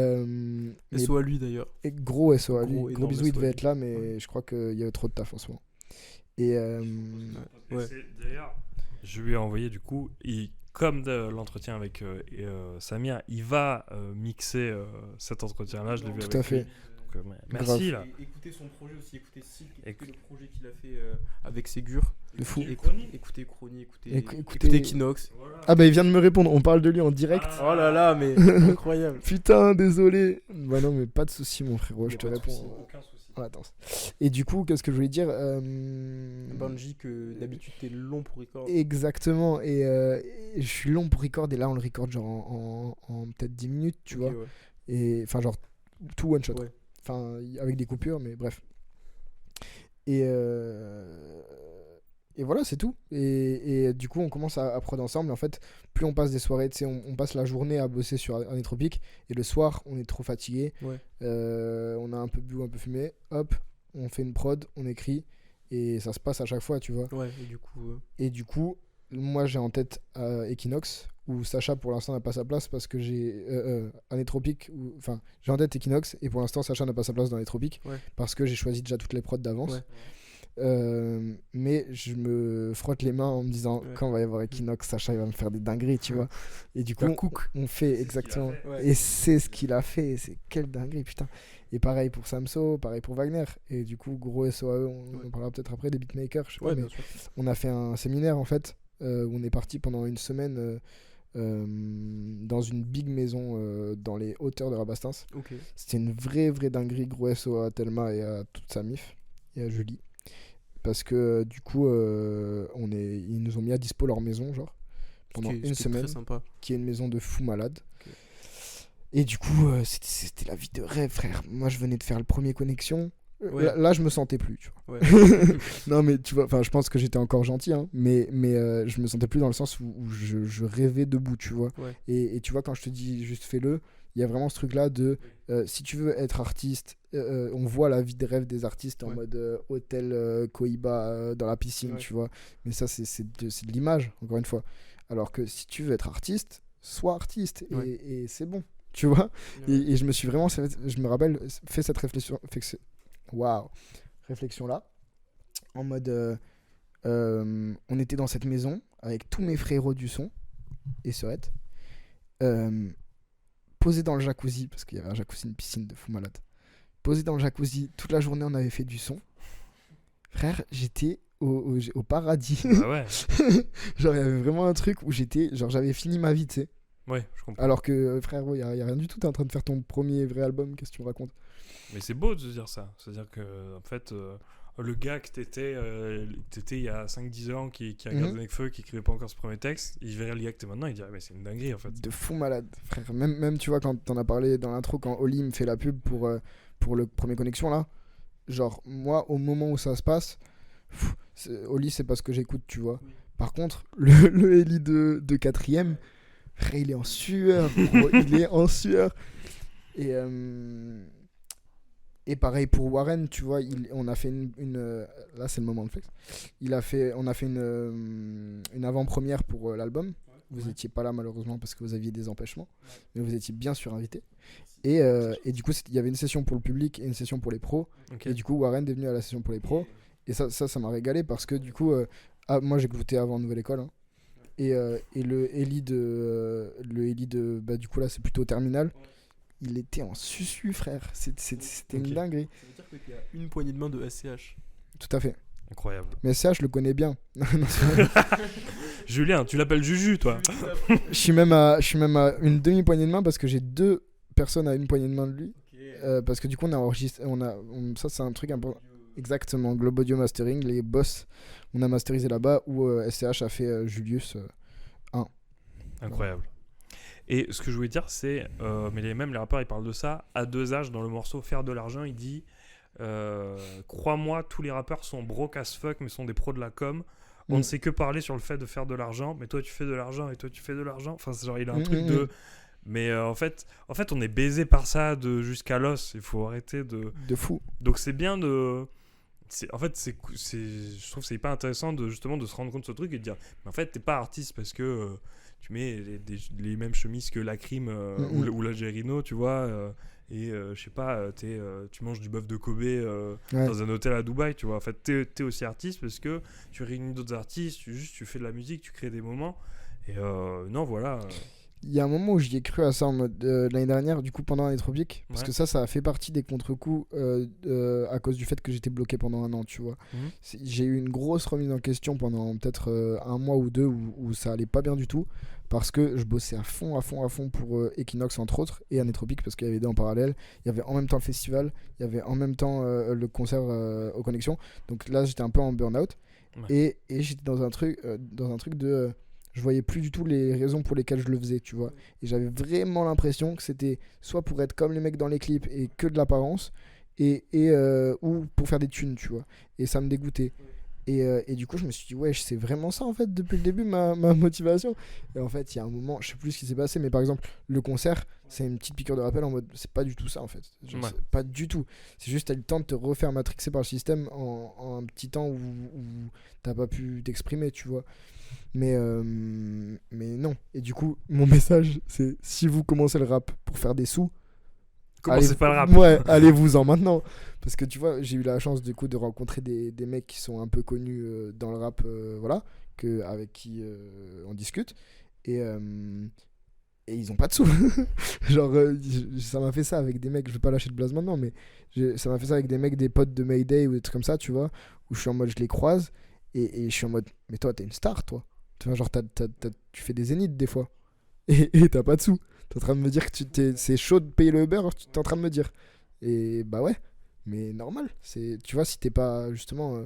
SO à lui d'ailleurs. et gros SO à lui. Gros, Gros énorme bisous, il SO à devait lui. être là, mais Ouais. je crois qu'il y avait trop de taf en ce moment. Et Ouais. D'ailleurs, je lui ai envoyé du coup, comme de l'entretien avec Samir, il va mixer cet entretien-là. Je l'ai vu Tout avec à fait. lui. Donc, merci là. Et écoutez son projet aussi, écoutez Silk, écoutez le projet qu'il a fait avec Ségur. de fou. Écoutez Chrony, Écoutez- écoutez Equinox. Ah bah il vient de me répondre. On parle de lui en direct. Oh là là, mais incroyable. Putain, désolé. Bah non, mais pas de souci, mon frérot. Y a Je te pas de réponds. souci. Aucun souci. Ah, attends. Et du coup, qu'est-ce que je voulais dire Benji, que d'habitude t'es long pour record. Exactement. Et je suis long pour record. Et là, on le record genre en peut-être 10 minutes, tu Ok, vois. ouais. Et enfin, genre tout one shot. Ouais. Enfin, avec des coupures, mais bref. Et voilà, c'est tout. Et du coup, on commence à prod ensemble. En fait, plus on passe des soirées, tu sais, on passe la journée à bosser sur Anétropique. Et le soir, on est trop fatigué. Ouais. On a un peu bu, un peu fumé. Hop, on fait une prod, on écrit. Et ça se passe à chaque fois, tu vois. Ouais, Et du coup, moi, j'ai en tête Equinox, où Sacha, pour l'instant, n'a pas sa place parce que j'ai Anétropique. Enfin, j'ai en tête Equinox, et pour l'instant, Sacha n'a pas sa place dans Anétropique Ouais. parce que j'ai choisi déjà toutes les prods d'avance. Ouais. Mais je me frotte les mains en me disant Ouais. quand va y avoir Equinox, Sacha il va me faire des dingueries, tu Ouais. vois. Et du coup, La cook. on fait exactement. Ouais. Et c'est ce qu'il a fait, c'est quelle dinguerie, putain. Et pareil pour Samso, pareil pour Wagner. Et du coup, gros SOAE, on en parlera peut-être après, des beatmakers, je sais pas, Ouais, mais bien sûr. on a fait un séminaire en fait, où on est parti pendant une semaine dans une big maison dans les hauteurs de Rabastens. Ok. C'était une vraie dinguerie, gros SO à Thelma et à toute sa mif et à Julie. Parce que du coup, ils nous ont mis à dispo leur maison, genre, pendant une semaine, Très sympa. qui est une maison de fou malade. Ok. Et du coup, c'était la vie de rêve, frère. Moi, je venais de faire le premier connexion. Ouais. Là, je me sentais plus, tu vois. Ouais. Non, mais tu vois, enfin, je pense que j'étais encore gentil, hein, mais je me sentais plus dans le sens où je rêvais debout, tu vois. Ouais. Et tu vois, quand je te dis juste fais-le, il y a vraiment ce truc-là de si tu veux être artiste, on voit la vie de rêve des artistes en Ouais. mode hôtel Cohiba dans la piscine, Ouais. tu vois. Mais ça, c'est de l'image, encore une fois. Alors que si tu veux être artiste, sois artiste Ouais. et c'est bon, tu vois. Ouais. Et je me suis vraiment, je me rappelle, fait cette réflexion. Waouh! réflexion-là. En mode, on était dans cette maison avec tous mes frérots du son et Sorette, posés dans le jacuzzi, parce qu'il y avait un jacuzzi, une piscine de fou malade. Posés dans le jacuzzi, toute la journée on avait fait du son. Frère, j'étais au paradis. Ah ouais. Genre, il y avait vraiment un truc où j'avais fini ma vie, tu sais. Ouais, je comprends. Alors que, frère, il y a rien du tout, t'es en train de faire ton premier vrai album, qu'est-ce que tu me racontes? Mais c'est beau de se dire ça. C'est-à-dire que, en fait, le gars que t'étais il y a 5-10 ans, qui regardait Nekfeu, qui écrivait pas encore ce premier texte, il verrait le gars que t'es maintenant, il dirait, mais c'est une dinguerie en fait. De fou malade, frère. Même tu vois, quand t'en as parlé dans l'intro, quand Oli me fait la pub pour le premier Connexion, là, genre, moi, au moment où ça se passe, Oli, c'est parce que j'écoute, tu vois. Par contre, le Eli de 4ème, frère, il est en sueur, gros, il est en sueur. Et pareil pour Warren, tu vois, on a fait une là c'est le moment de flex. On a fait une avant-première pour l'album. Vous étiez pas là malheureusement parce que vous aviez des empêchements, mais vous étiez bien sûr invité. Et du coup, il y avait une session pour le public et une session pour les pros. Okay. Et du coup, Warren est venu à la session pour les pros. Et ça m'a régalé parce que du coup, moi j'écoutais avant Nouvelle École. Hein. Et le Eli de bah, du coup là c'est plutôt Terminal. Il était en susu, frère. C'était une dinguerie. Ça veut dire qu'il y a une poignée de main de SCH. Tout à fait. Incroyable. Mais SCH, je le connais bien. Julien, tu l'appelles Juju, toi. Je suis même à une demi-poignée de main parce que j'ai 2 personnes à une poignée de main de lui. Okay. Parce que du coup, on a enregistré. Ça, c'est un truc important. Exactement. Globe Audio Mastering, les boss. On a masterisé là-bas où SCH a fait Julius 1. Incroyable. Et ce que je voulais dire, c'est, mais même les rappeurs, ils parlent de ça, à 2H dans le morceau Faire de l'argent, il dit crois-moi, tous les rappeurs sont broke as fuck, mais sont des pros de la com. On ne sait que parler sur le fait de faire de l'argent, mais toi tu fais de l'argent et toi tu fais de l'argent. Enfin, c'est genre, il a un truc de. Mais en fait, on est baisé par ça jusqu'à l'os. Il faut arrêter de. De fou. Donc c'est bien de. En fait, je trouve que c'est hyper intéressant justement de se rendre compte de ce truc et de dire mais en fait, t'es pas artiste parce que. Tu mets les mêmes chemises que la Crime ou la Gerino, tu vois, et je sais pas, tu manges du bœuf de Kobe dans un hôtel à Dubaï, tu vois. En fait, t'es aussi artiste parce que tu réunis d'autres artistes, tu fais de la musique, tu crées des moments. Et non, voilà. Il y a un moment où j'y ai cru à ça en mode l'année dernière, du coup pendant l'année tropique, parce que ça a fait partie des contre-coups à cause du fait que j'étais bloqué pendant 1 an, tu vois. J'ai eu une grosse remise en question pendant peut-être 1 mois ou 2 où ça allait pas bien du tout, parce que je bossais à fond pour Equinox entre autres, et année tropique parce qu'il y avait 2 en parallèle. Il y avait en même temps le festival, il y avait en même temps le concert aux Connexions, donc là j'étais un peu en burn-out, et j'étais dans un truc de... je voyais plus du tout les raisons pour lesquelles je le faisais, tu vois. Et j'avais vraiment l'impression que c'était soit pour être comme les mecs dans les clips et que de l'apparence, ou pour faire des thunes, tu vois. Et ça me dégoûtait. Et du coup, je me suis dit, ouais, c'est vraiment ça, en fait, depuis le début, ma motivation. Et en fait, il y a un moment, je sais plus ce qui s'est passé, mais par exemple, le concert, c'est une petite piqûre de rappel en mode, c'est pas du tout ça, en fait. C'est pas du tout. C'est juste, t'as eu le temps de te refaire matrixer par le système en un petit temps où t'as pas pu t'exprimer, tu vois. Mais non. Et du coup, mon message, c'est si vous commencez le rap pour faire des sous, commencez pas le rap. Ouais, allez-vous-en maintenant. Parce que tu vois, j'ai eu la chance du coup de rencontrer des mecs qui sont un peu connus dans le rap, voilà, avec qui on discute. Et ils ont pas de sous. Genre, ça m'a fait ça avec des mecs, je vais pas lâcher de blase maintenant, mais ça m'a fait ça avec des mecs, des potes de Mayday ou des trucs comme ça, tu vois, où je suis en mode, je les croise. Et je suis en mode, mais toi, t'es une star, toi. Tu vois, genre, tu fais des zéniths des fois. Et t'as pas de sous. T'es en train de me dire que c'est chaud de payer le Uber, t'es en train de me dire. Et bah ouais, mais normal. Tu vois, si t'es pas, justement,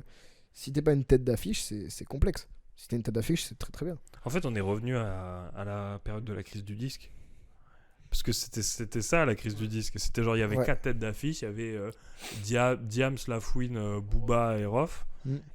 si t'es pas une tête d'affiche, c'est complexe. Si t'es une tête d'affiche, c'est très très bien. En fait, on est revenu à la période de la crise du disque. Parce que c'était ça la crise du disque. C'était genre, il y avait 4 têtes d'affiche. Il y avait Diams, Lafouine, Booba et Rof.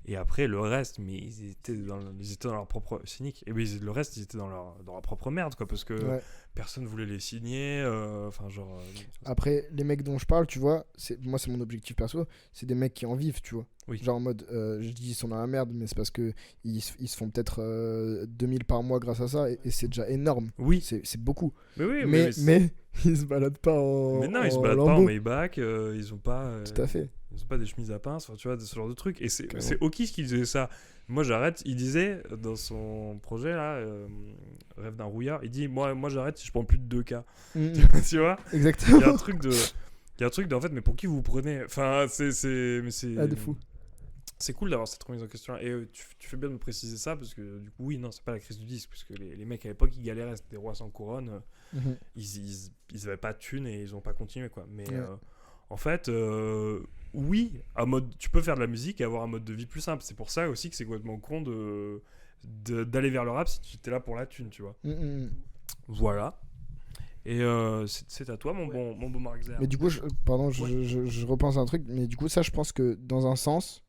Et après, le reste, mais ils étaient dans leur propre cynique. Et puis, le reste, ils étaient dans leur propre merde, quoi. Parce que personne voulait les signer. Enfin, genre. Après, les mecs dont je parle, tu vois, moi, c'est mon objectif perso. C'est des mecs qui en vivent, tu vois. Oui. Genre en mode, je dis ils sont dans la merde, mais c'est parce que ils se font peut-être 2000 par mois grâce à ça, et c'est déjà énorme. Oui. C'est beaucoup. Mais mais ils se baladent pas en. Mais non, ils se baladent pas en Maybach, ils ont pas. Tout à fait. Ils ont pas des chemises à pince, enfin, tu vois, ce genre de trucs. Et c'est Carrément. Oki qui disait ça. Moi, j'arrête. Il disait dans son projet, là, Rêve d'un rouillard, il dit moi j'arrête si je prends plus de 2K. Tu vois, il Exactement. y a un truc de. Il y a un truc de, en fait, mais pour qui vous prenez? Enfin, mais c'est. Ah, de fou. C'est cool d'avoir cette remise en question. Et tu fais bien de me préciser ça parce que du coup, oui, non, c'est pas la crise du disque. Parce que les mecs à l'époque, ils galéraient, c'était des rois sans couronne. Mhm. Ils avaient pas de thunes et ils ont pas continué, quoi. Mais Ouais. en fait, oui, tu peux faire de la musique et avoir un mode de vie plus simple. C'est pour ça aussi que c'est complètement con d'aller vers le rap si tu étais là pour la thune, tu vois. Voilà. Et c'est à toi, mon bon Marc Zer. Mais du coup, je repense à un truc, mais du coup, ça, je pense que dans un sens,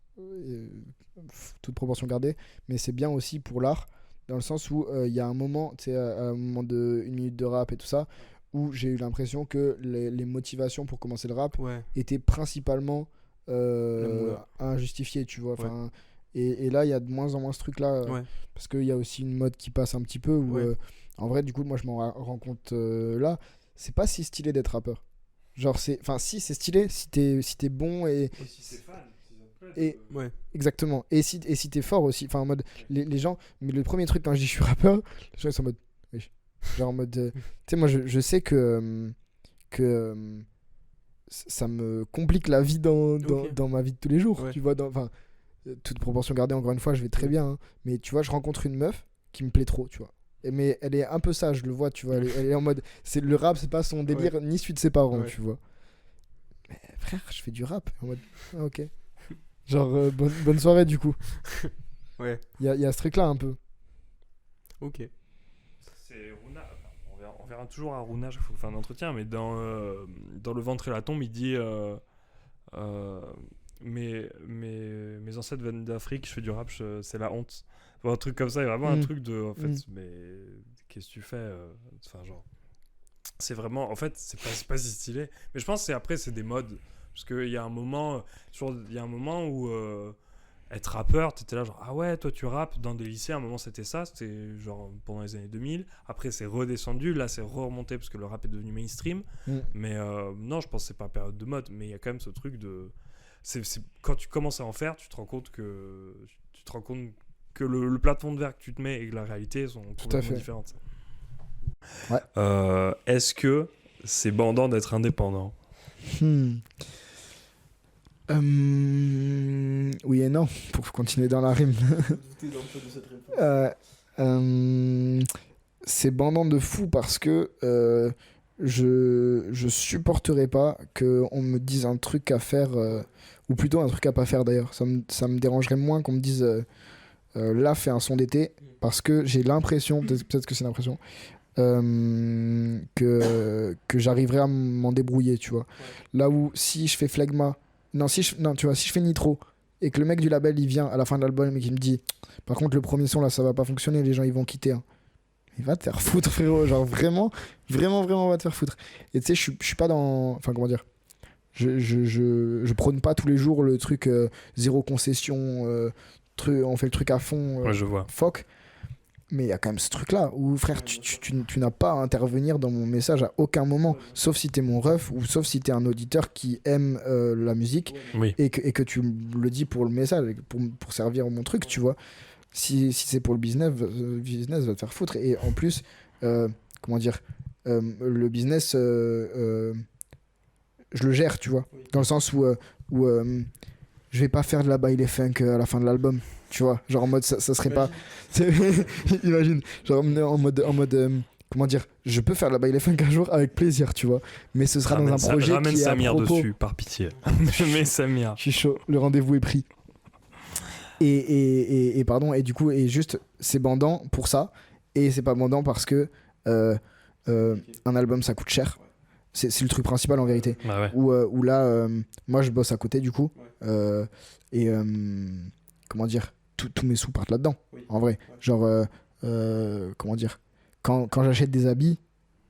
toute proportion gardée, mais c'est bien aussi pour l'art, dans le sens où il y a un moment, tu sais, à un moment de 1 minute de rap et tout ça, où j'ai eu l'impression que les motivations pour commencer le rap Ouais. étaient principalement moula. injustifiées, tu vois. Enfin, et là, il y a de moins en moins ce truc-là, Ouais. parce qu'il y a aussi une mode qui passe un petit peu, où, Ouais. en vrai, du coup, moi, je m'en rends compte là, c'est pas si stylé d'être rappeur. Genre, enfin, si, c'est stylé si t'es bon et. si c'est fan, si ça te plaît, Et- Ouais. Exactement. Et si t'es fort aussi. Enfin, en mode. Les gens. Mais le premier truc, quand je dis je suis rappeur, les gens ils sont en mode. Wesh. Genre en mode. Tu sais, moi, je sais que ça me complique la vie Ok. dans ma vie de tous les jours. Ouais. Tu vois, enfin, toute proportion gardée, encore une fois, je vais très bien. Hein. Mais tu vois, je rencontre une meuf qui me plaît trop, tu vois. Mais elle est un peu sage, je le vois, tu vois. Elle est en mode. Le rap, c'est pas son délire, ni celui de ses parents, Ouais. tu vois. Mais frère, je fais du rap. En mode. Ah, ok. Genre, bonne soirée, du coup. Ouais. Il y a ce truc-là un peu. Ok. C'est Runa. On verra toujours à Runa, il faut faire un entretien, mais dans Le ventre et la tombe, il dit mes ancêtres viennent d'Afrique, je fais du rap, c'est la honte. Enfin, un truc comme ça, il y a vraiment un truc de. En fait, mais qu'est-ce que tu fais Enfin, genre. C'est vraiment. En fait, c'est pas si stylé. Mais je pense que après, c'est des modes. Parce qu'il y a un moment. Il y a un moment où. Être rappeur, t'étais là genre ah ouais toi tu rappes dans des lycées, à un moment c'était ça, c'était genre pendant les années 2000, après c'est redescendu, là c'est remonté parce que le rap est devenu mainstream, mais non je pense que c'est pas période de mode, mais il y a quand même ce truc de c'est quand tu commences à en faire, tu te rends compte que le plafond de verre que tu te mets et que la réalité sont complètement fait. différentes. Ouais. Est-ce que c'est bandant d'être indépendant? Oui et non, pour continuer dans la rime. C'est bandant de fou parce que je supporterais pas qu'on me dise un truc à faire, ou plutôt un truc à pas faire d'ailleurs. Ça me dérangerait moins qu'on me dise là, fais un son d'été, parce que j'ai l'impression, peut-être que c'est l'impression, que j'arriverai à m'en débrouiller, tu vois. Là où si je fais Phlegma, tu vois, si je fais Nitro et que le mec du label il vient à la fin de l'album et qu'il me dit par contre le premier son là ça va pas fonctionner, les gens ils vont quitter, hein. Il va te faire foutre, frérot, genre vraiment va te faire foutre. Et tu sais, je suis pas dans, enfin comment dire, je prône pas tous les jours le truc zéro concession, on fait le truc à fond, Ouais, je vois. fuck. Mais il y a quand même ce truc là où frère tu n'as pas à intervenir dans mon message à aucun moment, sauf si t'es mon ref ou sauf si t'es un auditeur qui aime la musique, Oui. et que tu le dis pour le message, pour servir mon truc, tu vois. Si c'est pour le business va te faire foutre. Et en plus comment dire, le business je le gère, tu vois, dans le sens où je vais pas faire de la baile funk à la fin de l'album, tu vois, genre en mode ça serait pas imagine, genre en mode comment dire, je peux faire de la baile funk un jour avec plaisir, tu vois, mais ce sera dans un projet ramène qui est à Samir propos. dessus, par pitié. Mais Samir. Je suis chaud, le rendez-vous est pris. Et pardon, et du coup, et juste, c'est bandant pour ça, et c'est pas bandant parce que un album ça coûte cher. C'est le truc principal en vérité. Bah ouais. Où là, moi je bosse à côté du coup, et comment dire, tous mes sous partent là-dedans, en vrai. Genre, comment dire, quand j'achète des habits,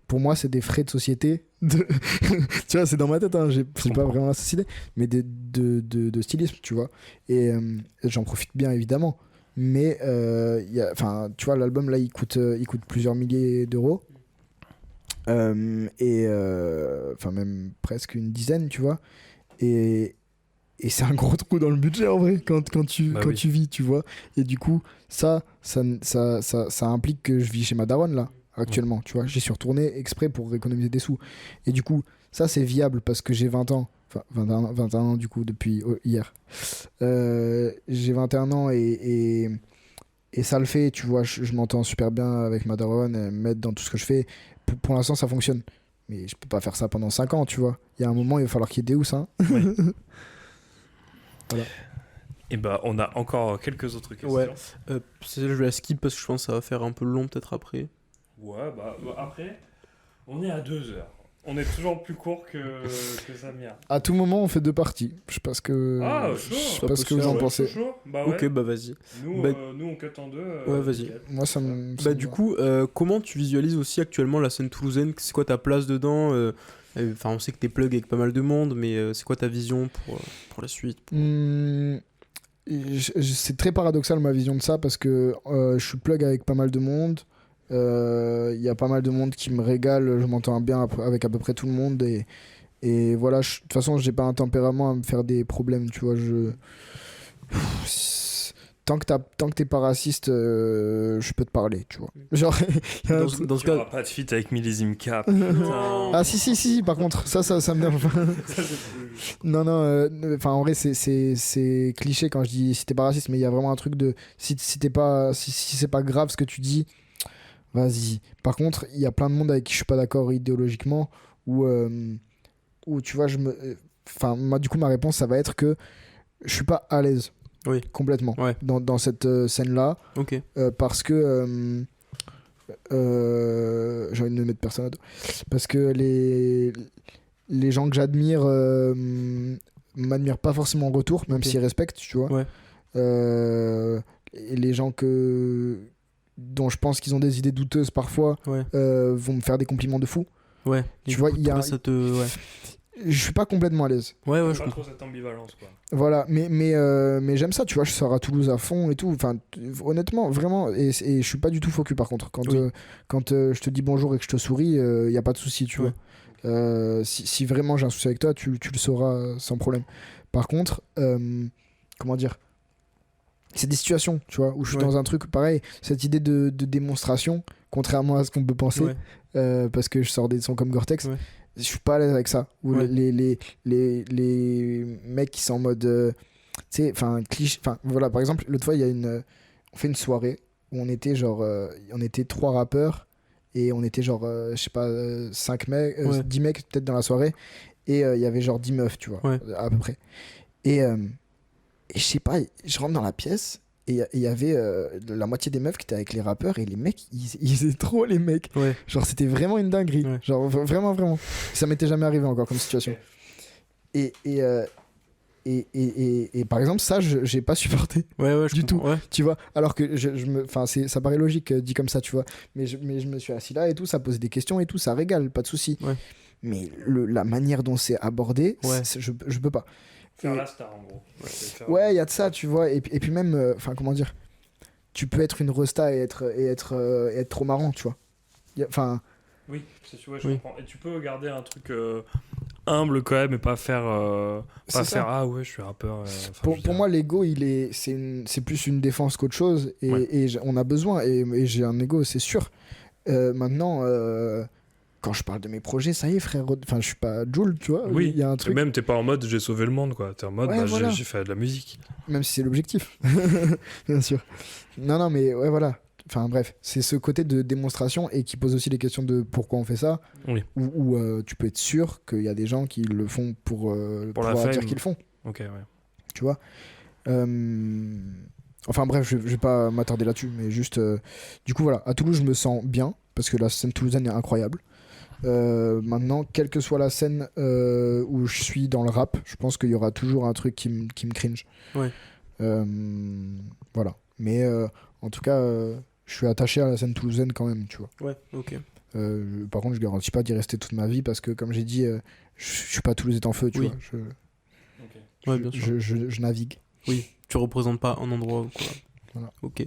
pour moi c'est des frais de société. Tu vois, c'est dans ma tête, hein, j'ai pas vraiment la société, mais de stylisme, tu vois. Et j'en profite bien évidemment. Mais tu vois, l'album là il coûte plusieurs milliers d'euros. Enfin même presque une dizaine, tu vois. Et et c'est un gros trou dans le budget en vrai quand tu vis, tu vois. Et du coup, ça implique que je vis chez ma daronne là, actuellement, tu vois. J'y suis retourné exprès pour économiser des sous. Et du coup, ça c'est viable parce que j'ai 20 ans. Enfin, 21 ans du coup, depuis hier. J'ai 21 ans et ça le fait, tu vois. Je m'entends super bien avec ma daronne, elle m'aide dans tout ce que je fais. Pour l'instant, ça fonctionne. Mais je peux pas faire ça pendant 5 ans, tu vois. Il y a un moment, il va falloir qu'il y ait des housses, hein. Oui. Voilà. Et bah, on a encore quelques autres questions. Ouais. Je vais la skip parce que je pense que ça va faire un peu long peut-être après. Ouais, bah, après, on est à 2 heures. On est toujours plus court que Samir. À tout moment, on fait 2 parties. Je sais pas ce que, Ah, je chaud. sais pas ce que vous en pensez. Chaud. Bah ouais. Ok, bah vas-y. Nous, Bah- nous, on cut en 2. Ouais, vas-y. Moi, ça me. Bah du coup, comment tu visualises aussi actuellement la scène toulousaine? C'est quoi ta place dedans? Enfin, on sait que t'es plug avec pas mal de monde, mais c'est quoi ta vision pour la suite? C'est très paradoxal ma vision de ça parce que je suis plug avec pas mal de monde. Il y a pas mal de monde qui me régale, je m'entends bien avec à peu près tout le monde et voilà, de toute façon j'ai pas un tempérament à me faire des problèmes, tu vois. Tant que t'es pas raciste, je peux te parler, tu vois. Genre, y a un truc- Dans ce Il y aura cas, pas de feat avec Millésime Cap. Ah si, par contre, ça me dérange. Non, enfin en vrai c'est cliché quand je dis si t'es pas raciste, mais il y a vraiment un truc de si c'est pas grave ce que tu dis, vas-y. Par contre, il y a plein de monde avec qui je suis pas d'accord idéologiquement où tu vois enfin moi du coup ma réponse ça va être que je suis pas à l'aise. Oui. Complètement. Ouais. Dans cette scène là ok. parce que j'ai envie de me mettre personne à dos. Parce que les gens que j'admire m'admirent pas forcément en retour, même Ok. s'ils respectent, tu vois. Ouais. Et les gens dont je pense qu'ils ont des idées douteuses parfois Ouais. vont me faire des compliments de fou. Ouais. Tu Et vois, du coup, il y a- toi, ça te... Ouais. Je suis pas complètement à l'aise. Ouais, Pas je comprends. trop cette ambivalence, quoi. Voilà, mais j'aime ça, tu vois, je sors à Toulouse à fond et tout. Enfin, honnêtement, vraiment, et je suis pas du tout focus par contre. Quand, Oui. Je te dis bonjour et que je te souris, y a pas de souci, tu Ouais. vois. Si vraiment j'ai un souci avec toi, tu le sauras sans problème. Par contre, comment dire, c'est des situations, tu vois, où je suis Ouais. dans un truc pareil, cette idée de démonstration, contrairement à ce qu'on peut penser, Ouais. parce que je sors des sons comme Gore-Tex. Ouais. Je suis pas à l'aise avec ça. Où Ouais. les mecs qui sont en mode. Tu sais, enfin, cliché. Enfin, voilà, par exemple, l'autre fois, on fait une soirée où on était genre. On était 3 rappeurs et on était genre, je sais pas, 5 mecs, Ouais. 10 mecs peut-être dans la soirée. Et il y avait genre 10 meufs, tu vois, Ouais. à peu près. Et je sais pas, je rentre dans la pièce. Et il y avait la moitié des meufs qui étaient avec les rappeurs et les mecs, ils faisaient trop les mecs. Ouais. Genre c'était vraiment une dinguerie. Ouais. Genre vraiment. Ça m'était jamais arrivé encore comme situation. Ok. Et par exemple ça j'ai pas supporté, Ouais, je Du comprends. Ouais. tu vois. Alors que enfin ça paraît logique dit comme ça, tu vois. Mais je me suis assis là et tout, ça posait des questions et tout, ça régale, pas de souci. Ouais. Mais la manière dont c'est abordé, Ouais. je peux pas. Faire Et- la star, en gros. C'est faire- Ouais, il y a de ça, tu vois. Et puis même, enfin, comment dire, tu peux être une resta et être trop marrant, tu vois. Enfin, Oui, c'est sûr, ouais, je Oui. comprends. Et tu peux garder un truc humble quand même et pas faire. C'est Pas ça. faire ah ouais, je suis rappeur. Enfin, je veux pour dire, moi, l'ego, c'est plus une défense qu'autre chose. Et, Ouais. on a besoin. Et j'ai un ego, c'est sûr. Maintenant, quand je parle de mes projets, ça y est, frère. Enfin, je suis pas Jul, tu vois. Oui, Il y a un et truc, même t'es pas en mode j'ai sauvé le monde, quoi. T'es en mode Ouais, bah, voilà. j'ai fait de la musique. même si c'est l'objectif. Bien sûr. Non, mais ouais, voilà. Enfin, bref, c'est ce côté de démonstration et qui pose aussi les questions de pourquoi on fait ça. Oui. Ou tu peux être sûr qu'il y a des gens qui le font pour la pouvoir dire fame. qu'ils le font, Ok, ouais. tu vois. Enfin bref, je vais pas m'attarder là-dessus, mais juste du coup voilà, à Toulouse je me sens bien parce que la scène toulousaine est incroyable. Maintenant, quelle que soit la scène où je suis dans le rap, je pense qu'il y aura toujours un truc qui me cringe. Ouais. Voilà. Mais en tout cas, je suis attaché à la scène toulousaine quand même, tu vois. Ouais, ok. Par contre, je garantis pas d'y rester toute ma vie parce que, comme j'ai dit, je suis pas Toulouse est en feu, tu Oui. vois. Ok. Ouais, bien sûr. Je navigue. Oui, tu représentes pas un endroit ou quoi. Voilà. Ok.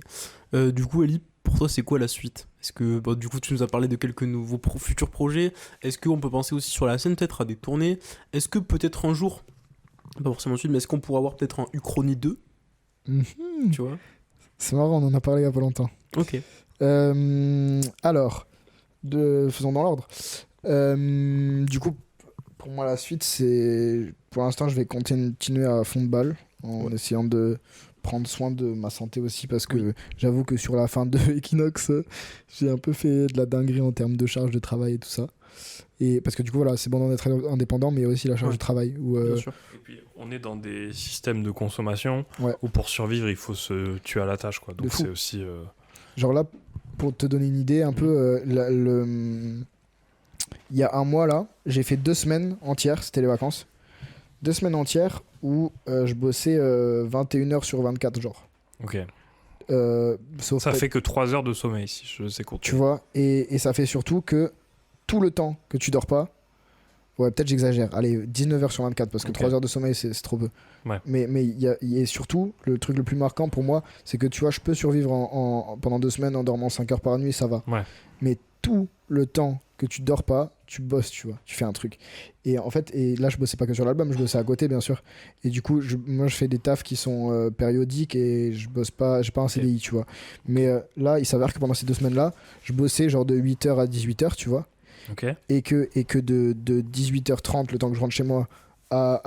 Du coup, Ellie, pour toi, c'est quoi la suite? Est-ce que, bon, du coup, tu nous as parlé de quelques nouveaux futurs projets. Est-ce qu'on peut penser aussi sur la scène, peut-être, à des tournées? Est-ce que peut-être un jour, Pas forcément suite, mais est-ce qu'on pourrait avoir peut-être un Uchronie 2, tu vois? C'est marrant, on en a parlé il y a pas longtemps. Ok. Alors, faisons dans l'ordre. Du coup, pour moi, la suite, c'est... Pour l'instant, je vais continuer à fond de balle, en essayant de prendre soin de ma santé aussi, parce que j'avoue que sur la fin de Equinox, j'ai un peu fait de la dinguerie en termes de charge de travail et tout ça. Et parce que du coup, voilà, c'est bon d'être indépendant, mais il y a aussi la charge de travail. Où, Bien sûr. Et puis, on est dans des systèmes de consommation Ouais. où pour survivre, il faut se tuer à la tâche, quoi. De Donc fou. c'est aussi... Genre là, pour te donner une idée, un peu, il y a un mois là, j'ai fait 2 semaines entières, c'était les vacances. 2 semaines entières où je bossais 21 heures sur 24, genre. Ok. Sauf Ça que- fait que 3 heures de sommeil, si je sais compter. Tu vois, et ça fait surtout que tout le temps que tu dors pas, ouais, peut-être j'exagère, allez, 19 heures sur 24, parce que Ok. 3 heures de sommeil, c'est trop peu. Ouais. Mais il y a surtout, le truc le plus marquant pour moi, c'est que tu vois, je peux survivre pendant 2 semaines en dormant 5 heures par nuit, ça va. Ouais. Mais tout le temps que tu dors pas, tu bosses, tu vois, tu fais un truc. Et en fait, et là, je bossais pas que sur l'album, je bossais à côté, bien sûr. Et du coup, moi, je fais des tafs qui sont périodiques et je bosse pas, j'ai pas un CDI, tu vois. Mais là, il s'avère que pendant ces 2 semaines-là, je bossais genre de 8h à 18h, tu vois. Ok. Et que de 18h30, le temps que je rentre chez moi, à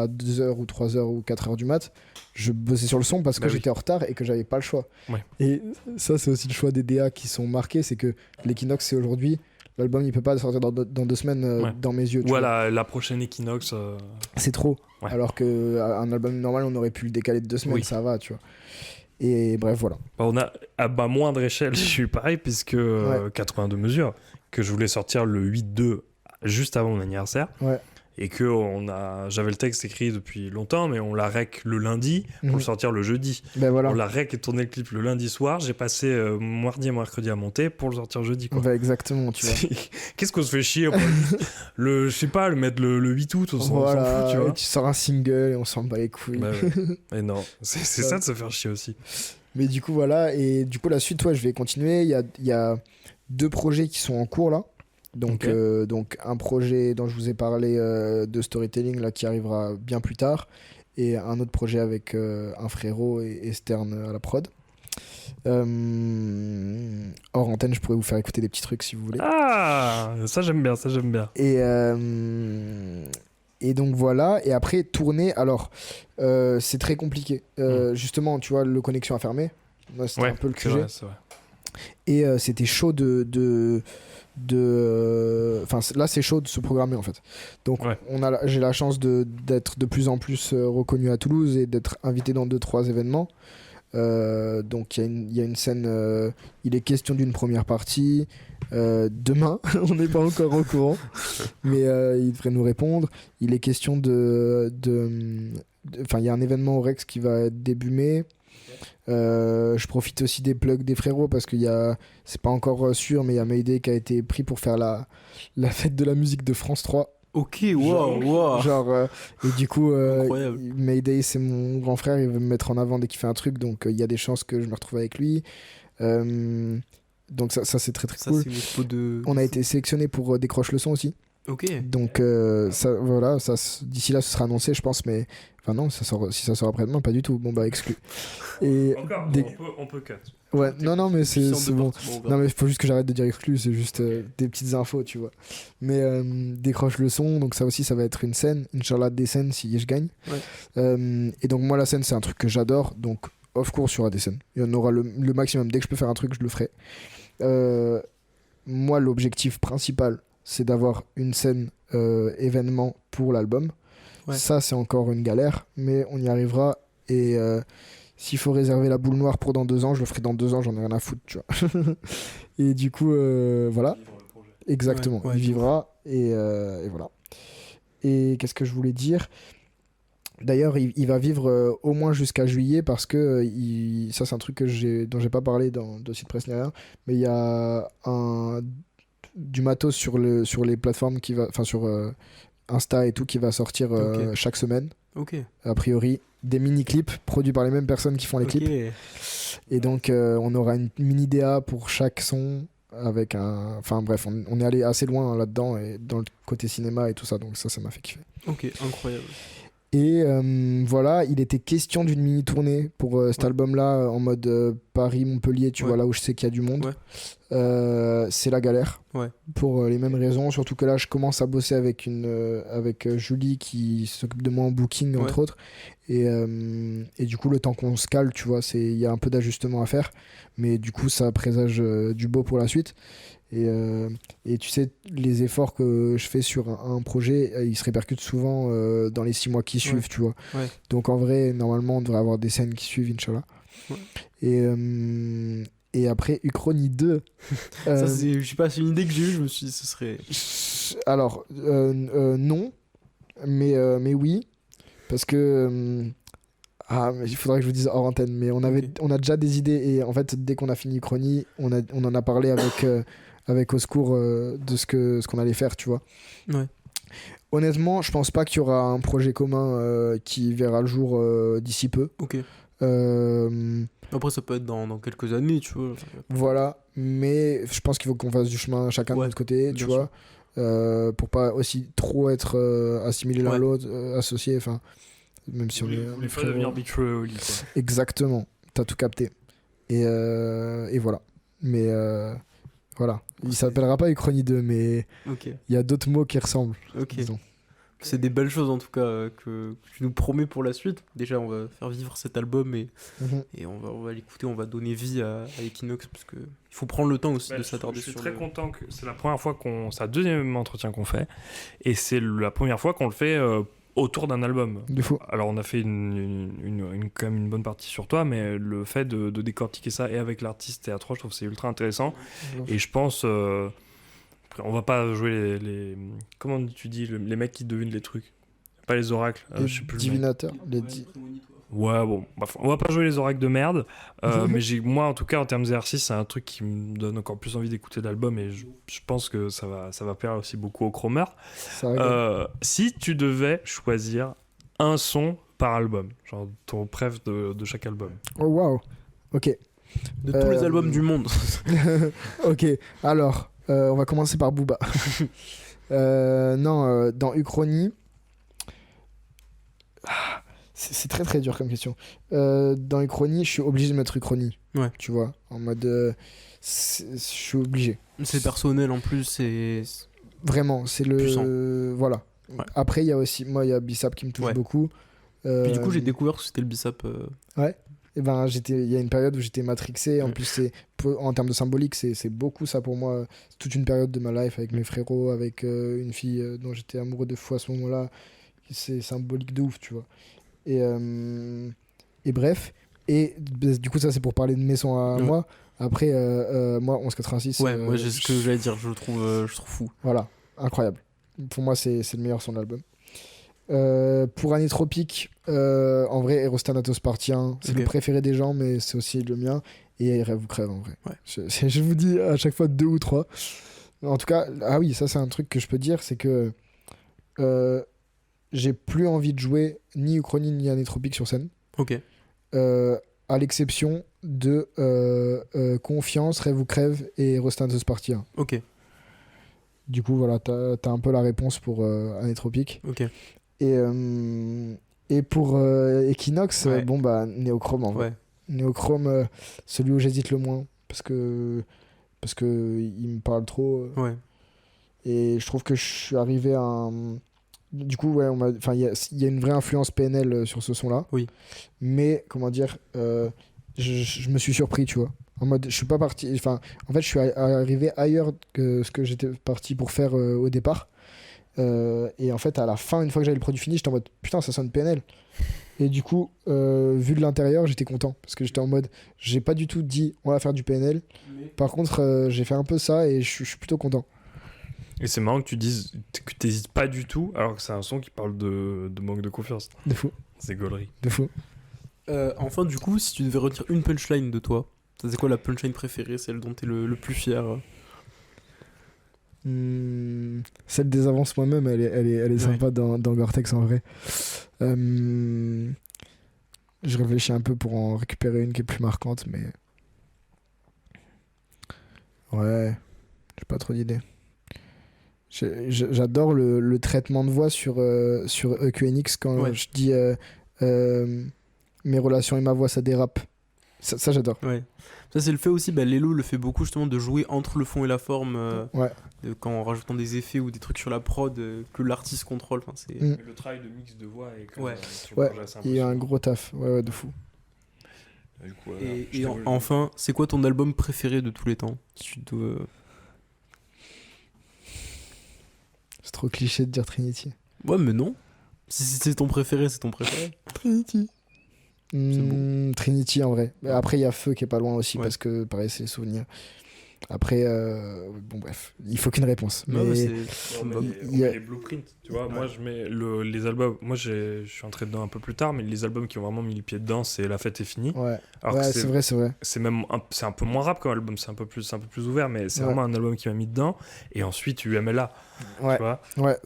2h ou 3h ou 4h du mat, je bossais sur le son parce que Bah oui. j'étais en retard et que j'avais pas le choix. Ouais. Et ça, c'est aussi le choix des DA qui sont marqués, c'est que l'Equinox, c'est aujourd'hui, l'album, il peut pas sortir dans 2 semaines Ouais. dans mes yeux. tu Ou à vois. la prochaine Equinox. C'est trop. Ouais. Alors qu'un album normal, on aurait pu le décaler de 2 semaines, Oui. ça va, tu vois. Et bref, voilà. Bah, on a à moindre échelle, je suis pareil, puisque 82 mesures, que je voulais sortir le 8-2 juste avant mon anniversaire. Ouais. Et que j'avais le texte écrit depuis longtemps, mais on l'a rec le lundi pour Mhm. le sortir le jeudi. Ben voilà. On l'a rec et tourné le clip le lundi soir. J'ai passé mardi et mercredi à monter pour le sortir jeudi. Quoi. Bah, exactement, tu vois. Qu'est-ce qu'on se fait chier je sais pas, le mettre le 8 août, on s'en Voilà, fout, tu et vois. tu sors un single et on s'en bat les couilles. Bah ouais. Et non, c'est ça de se faire chier aussi. Mais du coup, voilà. Et du coup, la suite, ouais, je vais continuer. Il y a 2 projets qui sont en cours là. Donc, Ok. donc un projet dont je vous ai parlé de storytelling là, qui arrivera bien plus tard. Et un autre projet avec un frérot et Stern à la prod. Hors antenne, je pourrais vous faire écouter des petits trucs si vous voulez. Ah, ça j'aime bien, ça j'aime bien. Et donc voilà, et après tourner, alors c'est très compliqué. Justement, tu vois, le connexion a fermé. Moi, c'était un peu le c'est QG. vrai, c'est vrai. Et c'était chaud enfin là c'est chaud de se programmer en fait. Donc Ouais. j'ai la chance d'être de plus en plus reconnu à Toulouse et d'être invité dans 2-3 événements. Donc il y a une scène, il est question d'une première partie demain, on n'est pas encore au courant, mais il devrait nous répondre. Il est question enfin il y a un événement au Rex qui va être début mai. Je profite aussi des plugs des frérots parce qu'il y a, c'est pas encore sûr, mais il y a Mayday qui a été pris pour faire la fête de la musique de France 3. Ok, waouh. Genre, et du coup, Incroyable. Mayday, c'est mon grand frère, il veut me mettre en avant dès qu'il fait un truc, donc il y a des chances que je me retrouve avec lui. Donc ça c'est très très Ça, cool. c'est une expo de. On a été sélectionné pour Décroche le son aussi. Ok. Donc ça, voilà, d'ici là ce sera annoncé, je pense, mais enfin non, si ça sort après-demain, pas du tout. Bon bah exclu. Et Encore, des- on peut cut. ouais, non mais c'est bon. Bon, Non mais faut juste que j'arrête de dire exclu, c'est juste des petites infos, tu vois. Mais Décroche le son, donc ça aussi ça va être une scène, Inch'Allah des scènes si je gagne. Ouais. Et donc moi la scène c'est un truc que j'adore, donc of course il y aura des scènes. Il y en aura le maximum, dès que je peux faire un truc je le ferai. Moi l'objectif principal c'est d'avoir une scène événement pour l'album. Ouais. Ça c'est encore une galère, mais on y arrivera et s'il faut réserver la boule noire pour dans 2 ans, je le ferai dans 2 ans, j'en ai rien à foutre, tu vois. Et du coup, voilà. Exactement, Ouais, il de vivra et voilà. Et qu'est-ce que je voulais dire ? D'ailleurs, il va vivre au moins jusqu'à juillet parce que ça, c'est un truc dont j'ai pas parlé dans le dossier de presse ni rien, mais il y a du matos sur les plateformes enfin sur Insta et tout qui va sortir Ok. chaque semaine. Ok. A priori, des mini-clips produits par les mêmes personnes qui font les clips. Et donc, on aura une mini DA pour chaque son avec un. Enfin, bref, on est allé assez loin là-dedans et dans le côté cinéma et tout ça, donc ça m'a fait kiffer. Ok, incroyable. Et voilà, il était question d'une mini tournée pour cet album-là en mode Paris-Montpellier, tu vois, là où je sais qu'il y a du monde. C'est la galère pour les mêmes raisons, surtout que là je commence à bosser avec Julie qui s'occupe de moi en booking entre autres, et du coup le temps qu'on se cale, tu vois, il y a un peu d'ajustement à faire, mais du coup ça présage du beau pour la suite. Et tu sais, les efforts que je fais sur un projet, ils se répercutent souvent dans les 6 mois qui suivent, tu vois. Donc en vrai, normalement, on devrait avoir des scènes qui suivent, Inch'Allah. Et après, Uchronie 2. Ça, je sais pas, c'est une idée que j'ai eue, je me suis dit, ce serait. Alors, non, mais oui. Parce que. Mais il faudrait que je vous dise hors antenne, mais on a déjà des idées, et en fait, dès qu'on a fini Uchronie, on en a parlé avec Au Secours de ce qu'on allait faire, tu vois. Honnêtement, je pense pas qu'il y aura un projet commun qui verra le jour d'ici peu. Après, ça peut être dans quelques années, tu vois. Voilà, mais je pense qu'il faut qu'on fasse du chemin chacun de notre côté, tu vois, pour pas aussi trop être assimilés l'un à l'autre, associés, enfin, même si on est pas devenir Big Flo et Oli, quoi. Exactement, t'as tout capté. Et voilà. Mais voilà, il s'appellera pas Uchronie 2, mais il y a d'autres mots qui ressemblent. Disons. C'est des belles choses en tout cas que tu nous promets pour la suite. Déjà, on va faire vivre cet album et on va l'écouter, on va donner vie à Equinox, parce que il faut prendre le temps aussi de s'attarder sur. Je suis très content que c'est la première fois c'est le deuxième entretien qu'on fait, et c'est la première fois qu'on le fait autour d'un album. De fou. Alors on a fait quand même une bonne partie sur toi, mais le fait de décortiquer ça et avec l'artiste et à trois, je trouve que c'est ultra intéressant. Et je pense on va pas jouer les comment tu dis, les mecs qui devinent les trucs, pas les oracles, les je sais plus divinateurs, ouais, bon, on va pas jouer les oracles de merde, mais moi en tout cas en termes d'exercice, c'est un truc qui me donne encore plus envie d'écouter l'album, et je pense que ça va plaire aussi beaucoup aux chromeurs. Si tu devais choisir un son par album, genre ton préf de chaque album. Oh waouh, ok. De tous les albums du monde. Ok, alors on va commencer par Booba. Dans Uchronie, c'est très très dur comme question. Dans Uchronie, je suis obligé de mettre Uchronie. Tu vois, en mode je suis obligé. C'est personnel en plus, c'est vraiment, c'est le puissant. Voilà. Après, il y a aussi il y a Bissap qui me touche beaucoup. Puis du coup, j'ai découvert que c'était le Bissap. Et ben, il y a une période où j'étais matrixé. En plus, en termes de symbolique, c'est beaucoup ça pour moi. C'est toute une période de ma life avec mes frérots, avec une fille dont j'étais amoureux de fou à ce moment-là. C'est symbolique de ouf, tu vois. Et bref. Et du coup, ça, c'est pour parler de mes sons à moi. Après, moi, 1186. Moi, c'est ce que j'allais dire. Je trouve fou. Voilà, incroyable. Pour moi, c'est le meilleur son de l'album. Pour Anétropique, en vrai, Eros Thanatos Partie 1, c'est le préféré des gens, mais c'est aussi le mien. Et Rêve ou Crève, en vrai. Je vous dis à chaque fois 2 ou 3. En tout cas, oui, ça c'est un truc que je peux dire, c'est que j'ai plus envie de jouer ni Uchronie ni Anétropique sur scène. À l'exception de Confiance, Rêve ou Crève et Eros Thanatos Partie 1. Du coup, voilà, t'as un peu la réponse pour Anétropique. Et pour Equinox, Néochrome en vrai. Néochrome, celui où j'hésite le moins, parce que il me parle trop. Et je trouve que je suis arrivé à un... Du coup, il y a une vraie influence PNL sur ce son-là. Mais, comment dire, je me suis surpris, tu vois. En mode, je suis pas parti... Enfin, en fait, je suis arrivé ailleurs que ce que j'étais parti pour faire au départ. Et en fait, à la fin, une fois que j'avais le produit fini, j'étais en mode putain, ça sonne PNL. Et du coup, vu de l'intérieur, j'étais content. Parce que j'étais en mode, j'ai pas du tout dit on va faire du PNL. Par contre, j'ai fait un peu ça et je suis plutôt content. Et c'est marrant que tu dises que t'hésites pas du tout, alors que c'est un son qui parle de manque de confiance. De fou. C'est gaulerie. De fou. Enfin, du coup, si tu devais retenir une punchline de toi, c'est quoi la punchline préférée, celle dont t'es le plus fier? Celle des avances moi-même, elle est sympa dans Gore-Tex en vrai. Je réfléchis un peu pour en récupérer une qui est plus marquante, mais ouais, j'ai pas trop d'idées. J'adore le traitement de voix sur EQNX quand je dis mes relations et ma voix, ça dérape. Ça j'adore. Ouais. Ça, c'est le fait aussi, Lelo le fait beaucoup justement de jouer entre le fond et la forme, en rajoutant des effets ou des trucs sur la prod que l'artiste contrôle. Enfin, c'est... Le travail de mix de voix est quand même sur le projet assez il y a un impressionnant. gros taf, ouais, de fou. Du coup, Et enfin, c'est quoi ton album préféré de tous les temps? Si tu dois... C'est trop cliché de dire Trinity. Ouais, mais non. Si c'est ton préféré, c'est ton préféré. Trinity. bon. Trinity en vrai. Après, il y a Feu qui est pas loin aussi Ouais. parce que pareil, c'est les souvenirs. Après, bon, bref, il faut qu'une réponse. Ouais, Mais on met il y a- les blueprints, tu vois. Moi, je mets les albums. Moi, je suis entré dedans un peu plus tard, mais les albums qui ont vraiment mis les pieds dedans, c'est La Fête est finie. ouais, Alors ouais que c'est vrai, c'est vrai. c'est même c'est un peu moins rap comme album, c'est un peu plus ouvert, mais c'est Ouais. vraiment un album qui m'a mis dedans. Et ensuite, UMLA, Ouais. tu vois. Ouais,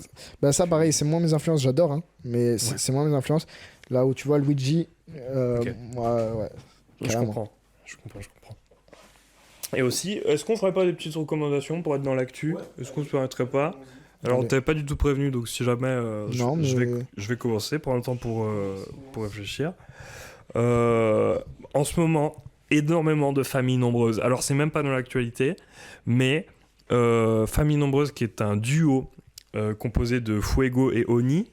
bah ça pareil, c'est moins mes influences, j'adore, hein, mais c'est moins mes influences. Là où tu vois Luigi, Ok. moi, ouais, Je carrément. comprends. Et aussi, est-ce qu'on ferait pas des petites recommandations pour être dans l'actu? Est-ce qu'on se permettrait pas? Alors, on Allez. t'avait pas du tout prévenu, donc si jamais, Non, mais- je vais commencer, prendre le temps pour réfléchir. En ce moment, énormément de familles nombreuses. Alors, c'est même pas dans l'actualité, mais Famille nombreuse, qui est un duo composé de Fuego et Oni,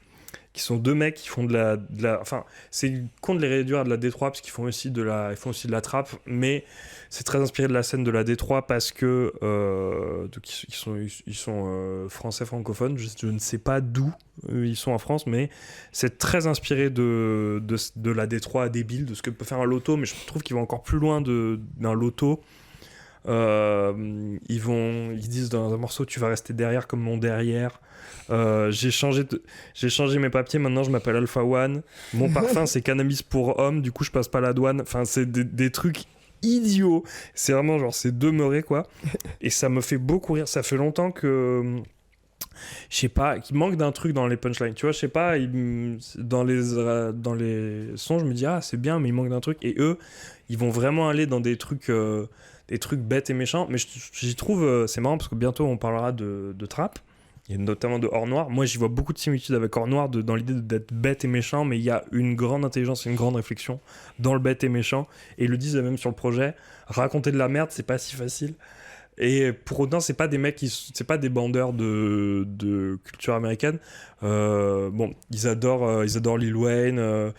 qui sont deux mecs qui font de la enfin, c'est con de les réduire à de la D3 parce qu'ils font aussi de la trap, mais c'est très inspiré de la scène de la D3 parce que donc ils sont français francophones, je ne sais pas d'où ils sont en France, mais c'est très inspiré de la D3 débile, de ce que peut faire un loto, mais je trouve qu'il va encore plus loin d'un loto. Ils disent dans un morceau, tu vas rester derrière comme mon derrière. J'ai changé mes papiers, maintenant je m'appelle Alpha One. Mon parfum c'est cannabis pour homme, du coup je passe pas la douane. Enfin, c'est des trucs idiots. C'est vraiment genre, c'est demeuré quoi. Et ça me fait beaucoup rire. Ça fait longtemps que je sais pas, qu'il manque d'un truc dans les punchlines. Tu vois, je sais pas, dans les sons, je me dis ah c'est bien, mais il manque d'un truc. Et eux, ils vont vraiment aller dans des trucs bêtes et méchants. Mais j'y trouve, c'est marrant parce que bientôt on parlera de trap. Et notamment de Or Noir. Moi, j'y vois beaucoup de similitudes avec Or Noir dans l'idée d'être bête et méchant, mais il y a une grande intelligence et une grande réflexion dans le bête et méchant. Et ils le disent même sur le projet, raconter de la merde, c'est pas si facile. Et pour autant, c'est pas des mecs c'est pas des bandeurs de culture américaine. Bon, ils adorent Lil Wayne.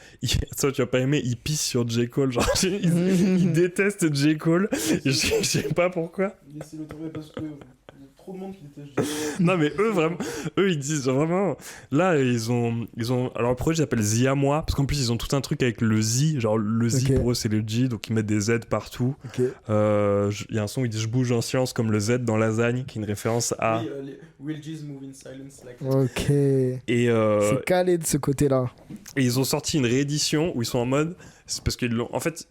Ça, tu vas pas aimer, ils pissent sur J. Cole. Genre, ils détestent J. Cole. Je sais pas pourquoi. Laissez-le tomber parce que trop de monde qui déteste. Non mais eux ils disent vraiment, là ils ont alors le projet s'appelle Z à moi parce qu'en plus ils ont tout un truc avec le Z, genre le Z Ok. pour eux c'est le G, donc ils mettent des Z partout. Ok. Il y a un son où ils disent je bouge en silence comme le Z dans lasagne, qui est une référence à Will G's move in silence like Ok. et C'est calé de ce côté-là. et ils ont sorti une réédition où ils sont en mode, c'est parce qu'ils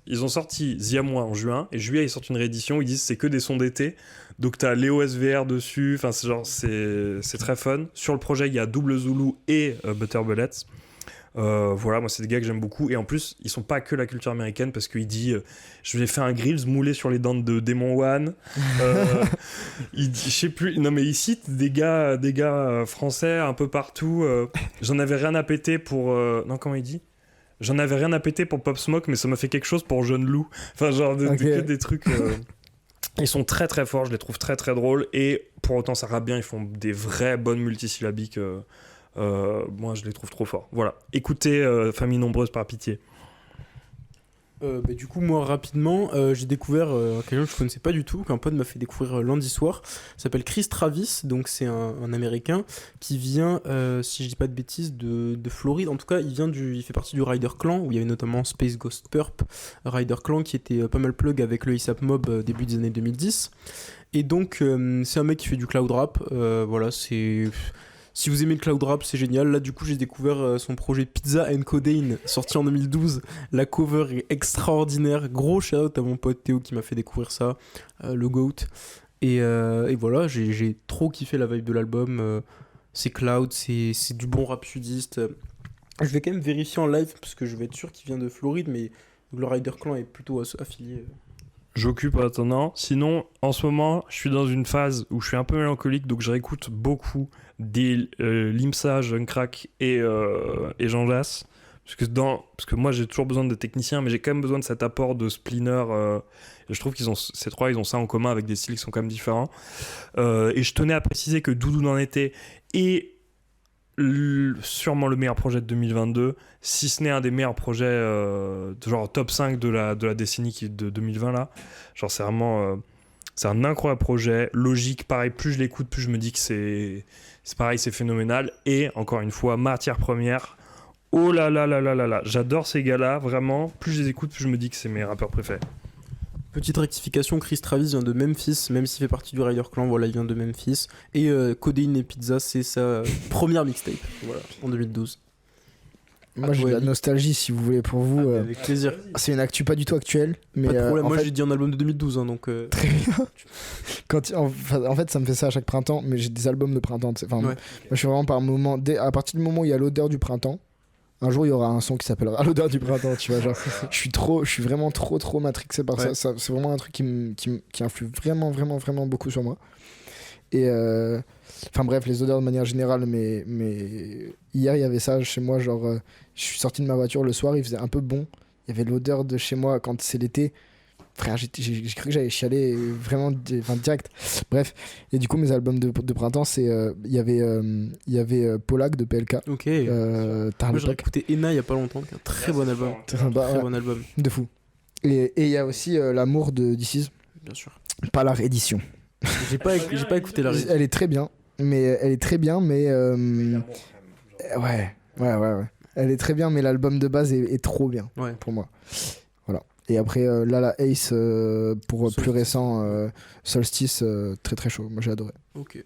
ils ont sorti Z à moi en juin, et juillet ils sortent une réédition où ils disent c'est que des sons d'été, donc t'as Léo SVR dessus, enfin c'est genre c'est très fun. Sur le projet il y a Double Zulu et Butter Bullets. Voilà, moi c'est des gars que j'aime beaucoup, et en plus ils sont pas que la culture américaine parce qu'il dit je vais faire un grills moulé sur les dents de Demon One. Il dit, je sais plus, non mais il cite des gars français un peu partout. J'en avais rien à péter pour non, comment il dit, j'en avais rien à péter pour Pop Smoke, mais ça m'a fait quelque chose pour Jeune Loup. Enfin genre que des trucs ils sont très très forts, je les trouve très très drôles, et pour autant ça rappe bien, ils font des vraies bonnes multisyllabiques. Moi je les trouve trop forts. Voilà, écoutez Famille nombreuse par pitié. Du coup, moi, rapidement, j'ai découvert quelqu'un que je connaissais pas du tout, qu'un pote m'a fait découvrir lundi soir. Il s'appelle Chris Travis, donc c'est un Américain qui vient, si je dis pas de bêtises, de Floride. En tout cas, il fait partie du Ryder Clan, où il y avait notamment Space Ghost Purp, Ryder Clan qui était pas mal plug avec le ASAP Mob début des années 2010. Et donc, c'est un mec qui fait du cloud rap. Voilà, c'est... Si vous aimez le cloud rap, c'est génial. Là, du coup, j'ai découvert son projet Pizza and Codeine, sorti en 2012. La cover est extraordinaire. Gros shout-out à mon pote Théo qui m'a fait découvrir ça, le GOAT. Et voilà, j'ai trop kiffé la vibe de l'album. C'est cloud, c'est du bon rap sudiste. Je vais quand même vérifier en live, parce que je vais être sûr qu'il vient de Floride, mais le Ryder Clan est plutôt affilié. j'occupe en attendant. Sinon, en ce moment, je suis dans une phase où je suis un peu mélancolique, donc je réécoute beaucoup des Limsa, Junkrak et Jean Jass. Parce que moi, j'ai toujours besoin de techniciens, mais j'ai quand même besoin de cet apport de Splinter. Et je trouve ces trois, ils ont ça en commun avec des styles qui sont quand même différents. Et je tenais à préciser que Doudou n'en était et sûrement le meilleur projet de 2022, si ce n'est un des meilleurs projets genre top 5 de la décennie de 2020 là. Genre c'est vraiment c'est un incroyable projet, logique, pareil, plus je l'écoute plus je me dis que c'est pareil, c'est phénoménal. Et encore une fois, matière première, oh là là là là là là, j'adore ces gars là, vraiment, plus je les écoute plus je me dis que c'est mes rappeurs préférés. Petite rectification, Chris Travis vient de Memphis, même s'il fait partie du Rider Clan, voilà, il vient de Memphis. Et Codeine et Pizza, c'est sa première mixtape, voilà, en 2012. Moi j'ai de la nostalgie si vous voulez pour vous. Avec plaisir. C'est une actu pas du tout actuelle. Mais pas de problème, en moi fait, j'ai dit un album de 2012, hein, donc... Très bien. En fait ça me fait ça à chaque printemps, mais j'ai des albums de printemps. Enfin, Ouais. moi je suis vraiment par moment, à partir du moment où il y a l'odeur du printemps, un jour il y aura un son qui s'appellera l'odeur du printemps, tu vois, genre je suis vraiment trop matrixé par Ouais. ça, c'est vraiment un truc qui influe vraiment beaucoup sur moi. Et enfin bref, les odeurs de manière générale, mais hier il y avait ça chez moi, genre je suis sorti de ma voiture le soir, il faisait un peu bon, il y avait l'odeur de chez moi quand c'est l'été. Frère, j'ai cru que j'allais chialer vraiment direct. Bref, et du coup mes albums de printemps, c'est il y avait Polak de PLK. Ok. T'as Moi j'ai écouté Ena il y a pas longtemps, qui est un très bon album. Très bon album, De fou. Et il y a aussi L'amour de DC's, bien sûr. pas la réédition. J'ai pas écouté la réédition. Elle est très bien, mais ouais. Elle est très bien, mais l'album de base est trop bien Ouais. pour moi. Voilà. Et après Lala Ace pour Solstice. plus récent, Solstice, très chaud. Moi j'ai adoré. Ok.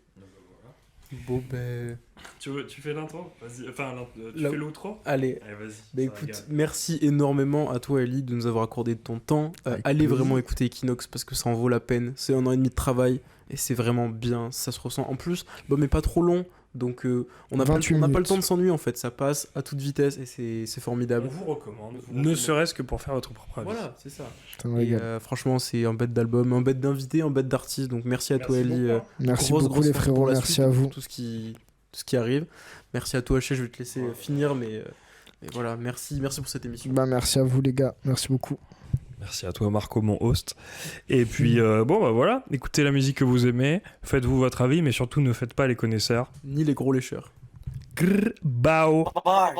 Bon ben... Tu fais l'intro? Vas-y, enfin, tu Là- fais l'outro? Allez. Allez, vas-y. Bah ça écoute, régale. merci énormément à toi Ali de nous avoir accordé de ton temps. Avec Allez plaisir. vraiment écouter Equinox parce que ça en vaut la peine. C'est 1 an et demi de travail et c'est vraiment bien, ça se ressent. En plus, l'album est pas trop long, donc on n'a pas, 28 on n'a pas le minutes. temps de s'ennuyer en fait. Ça passe à toute vitesse et c'est On formidable. vous recommande, ne serait-ce que pour faire votre propre avis. Voilà, c'est ça. Ça me Et régale. franchement, c'est un bête d'album, un bête d'invité, un bête d'artiste. Donc merci à toi Merci Ali. beaucoup. Merci grosse beaucoup les force frérots, pour la merci suite, à pour vous. tout ce qui arrive. Merci à toi Haché, je vais te laisser finir, mais voilà, merci pour cette émission. Bah merci à vous les gars, merci beaucoup. Merci à toi Marco, mon host. Et puis bon bah voilà, écoutez la musique que vous aimez, faites-vous votre avis, mais surtout ne faites pas les connaisseurs. Ni les gros lécheurs. Grrr, bao. Bars.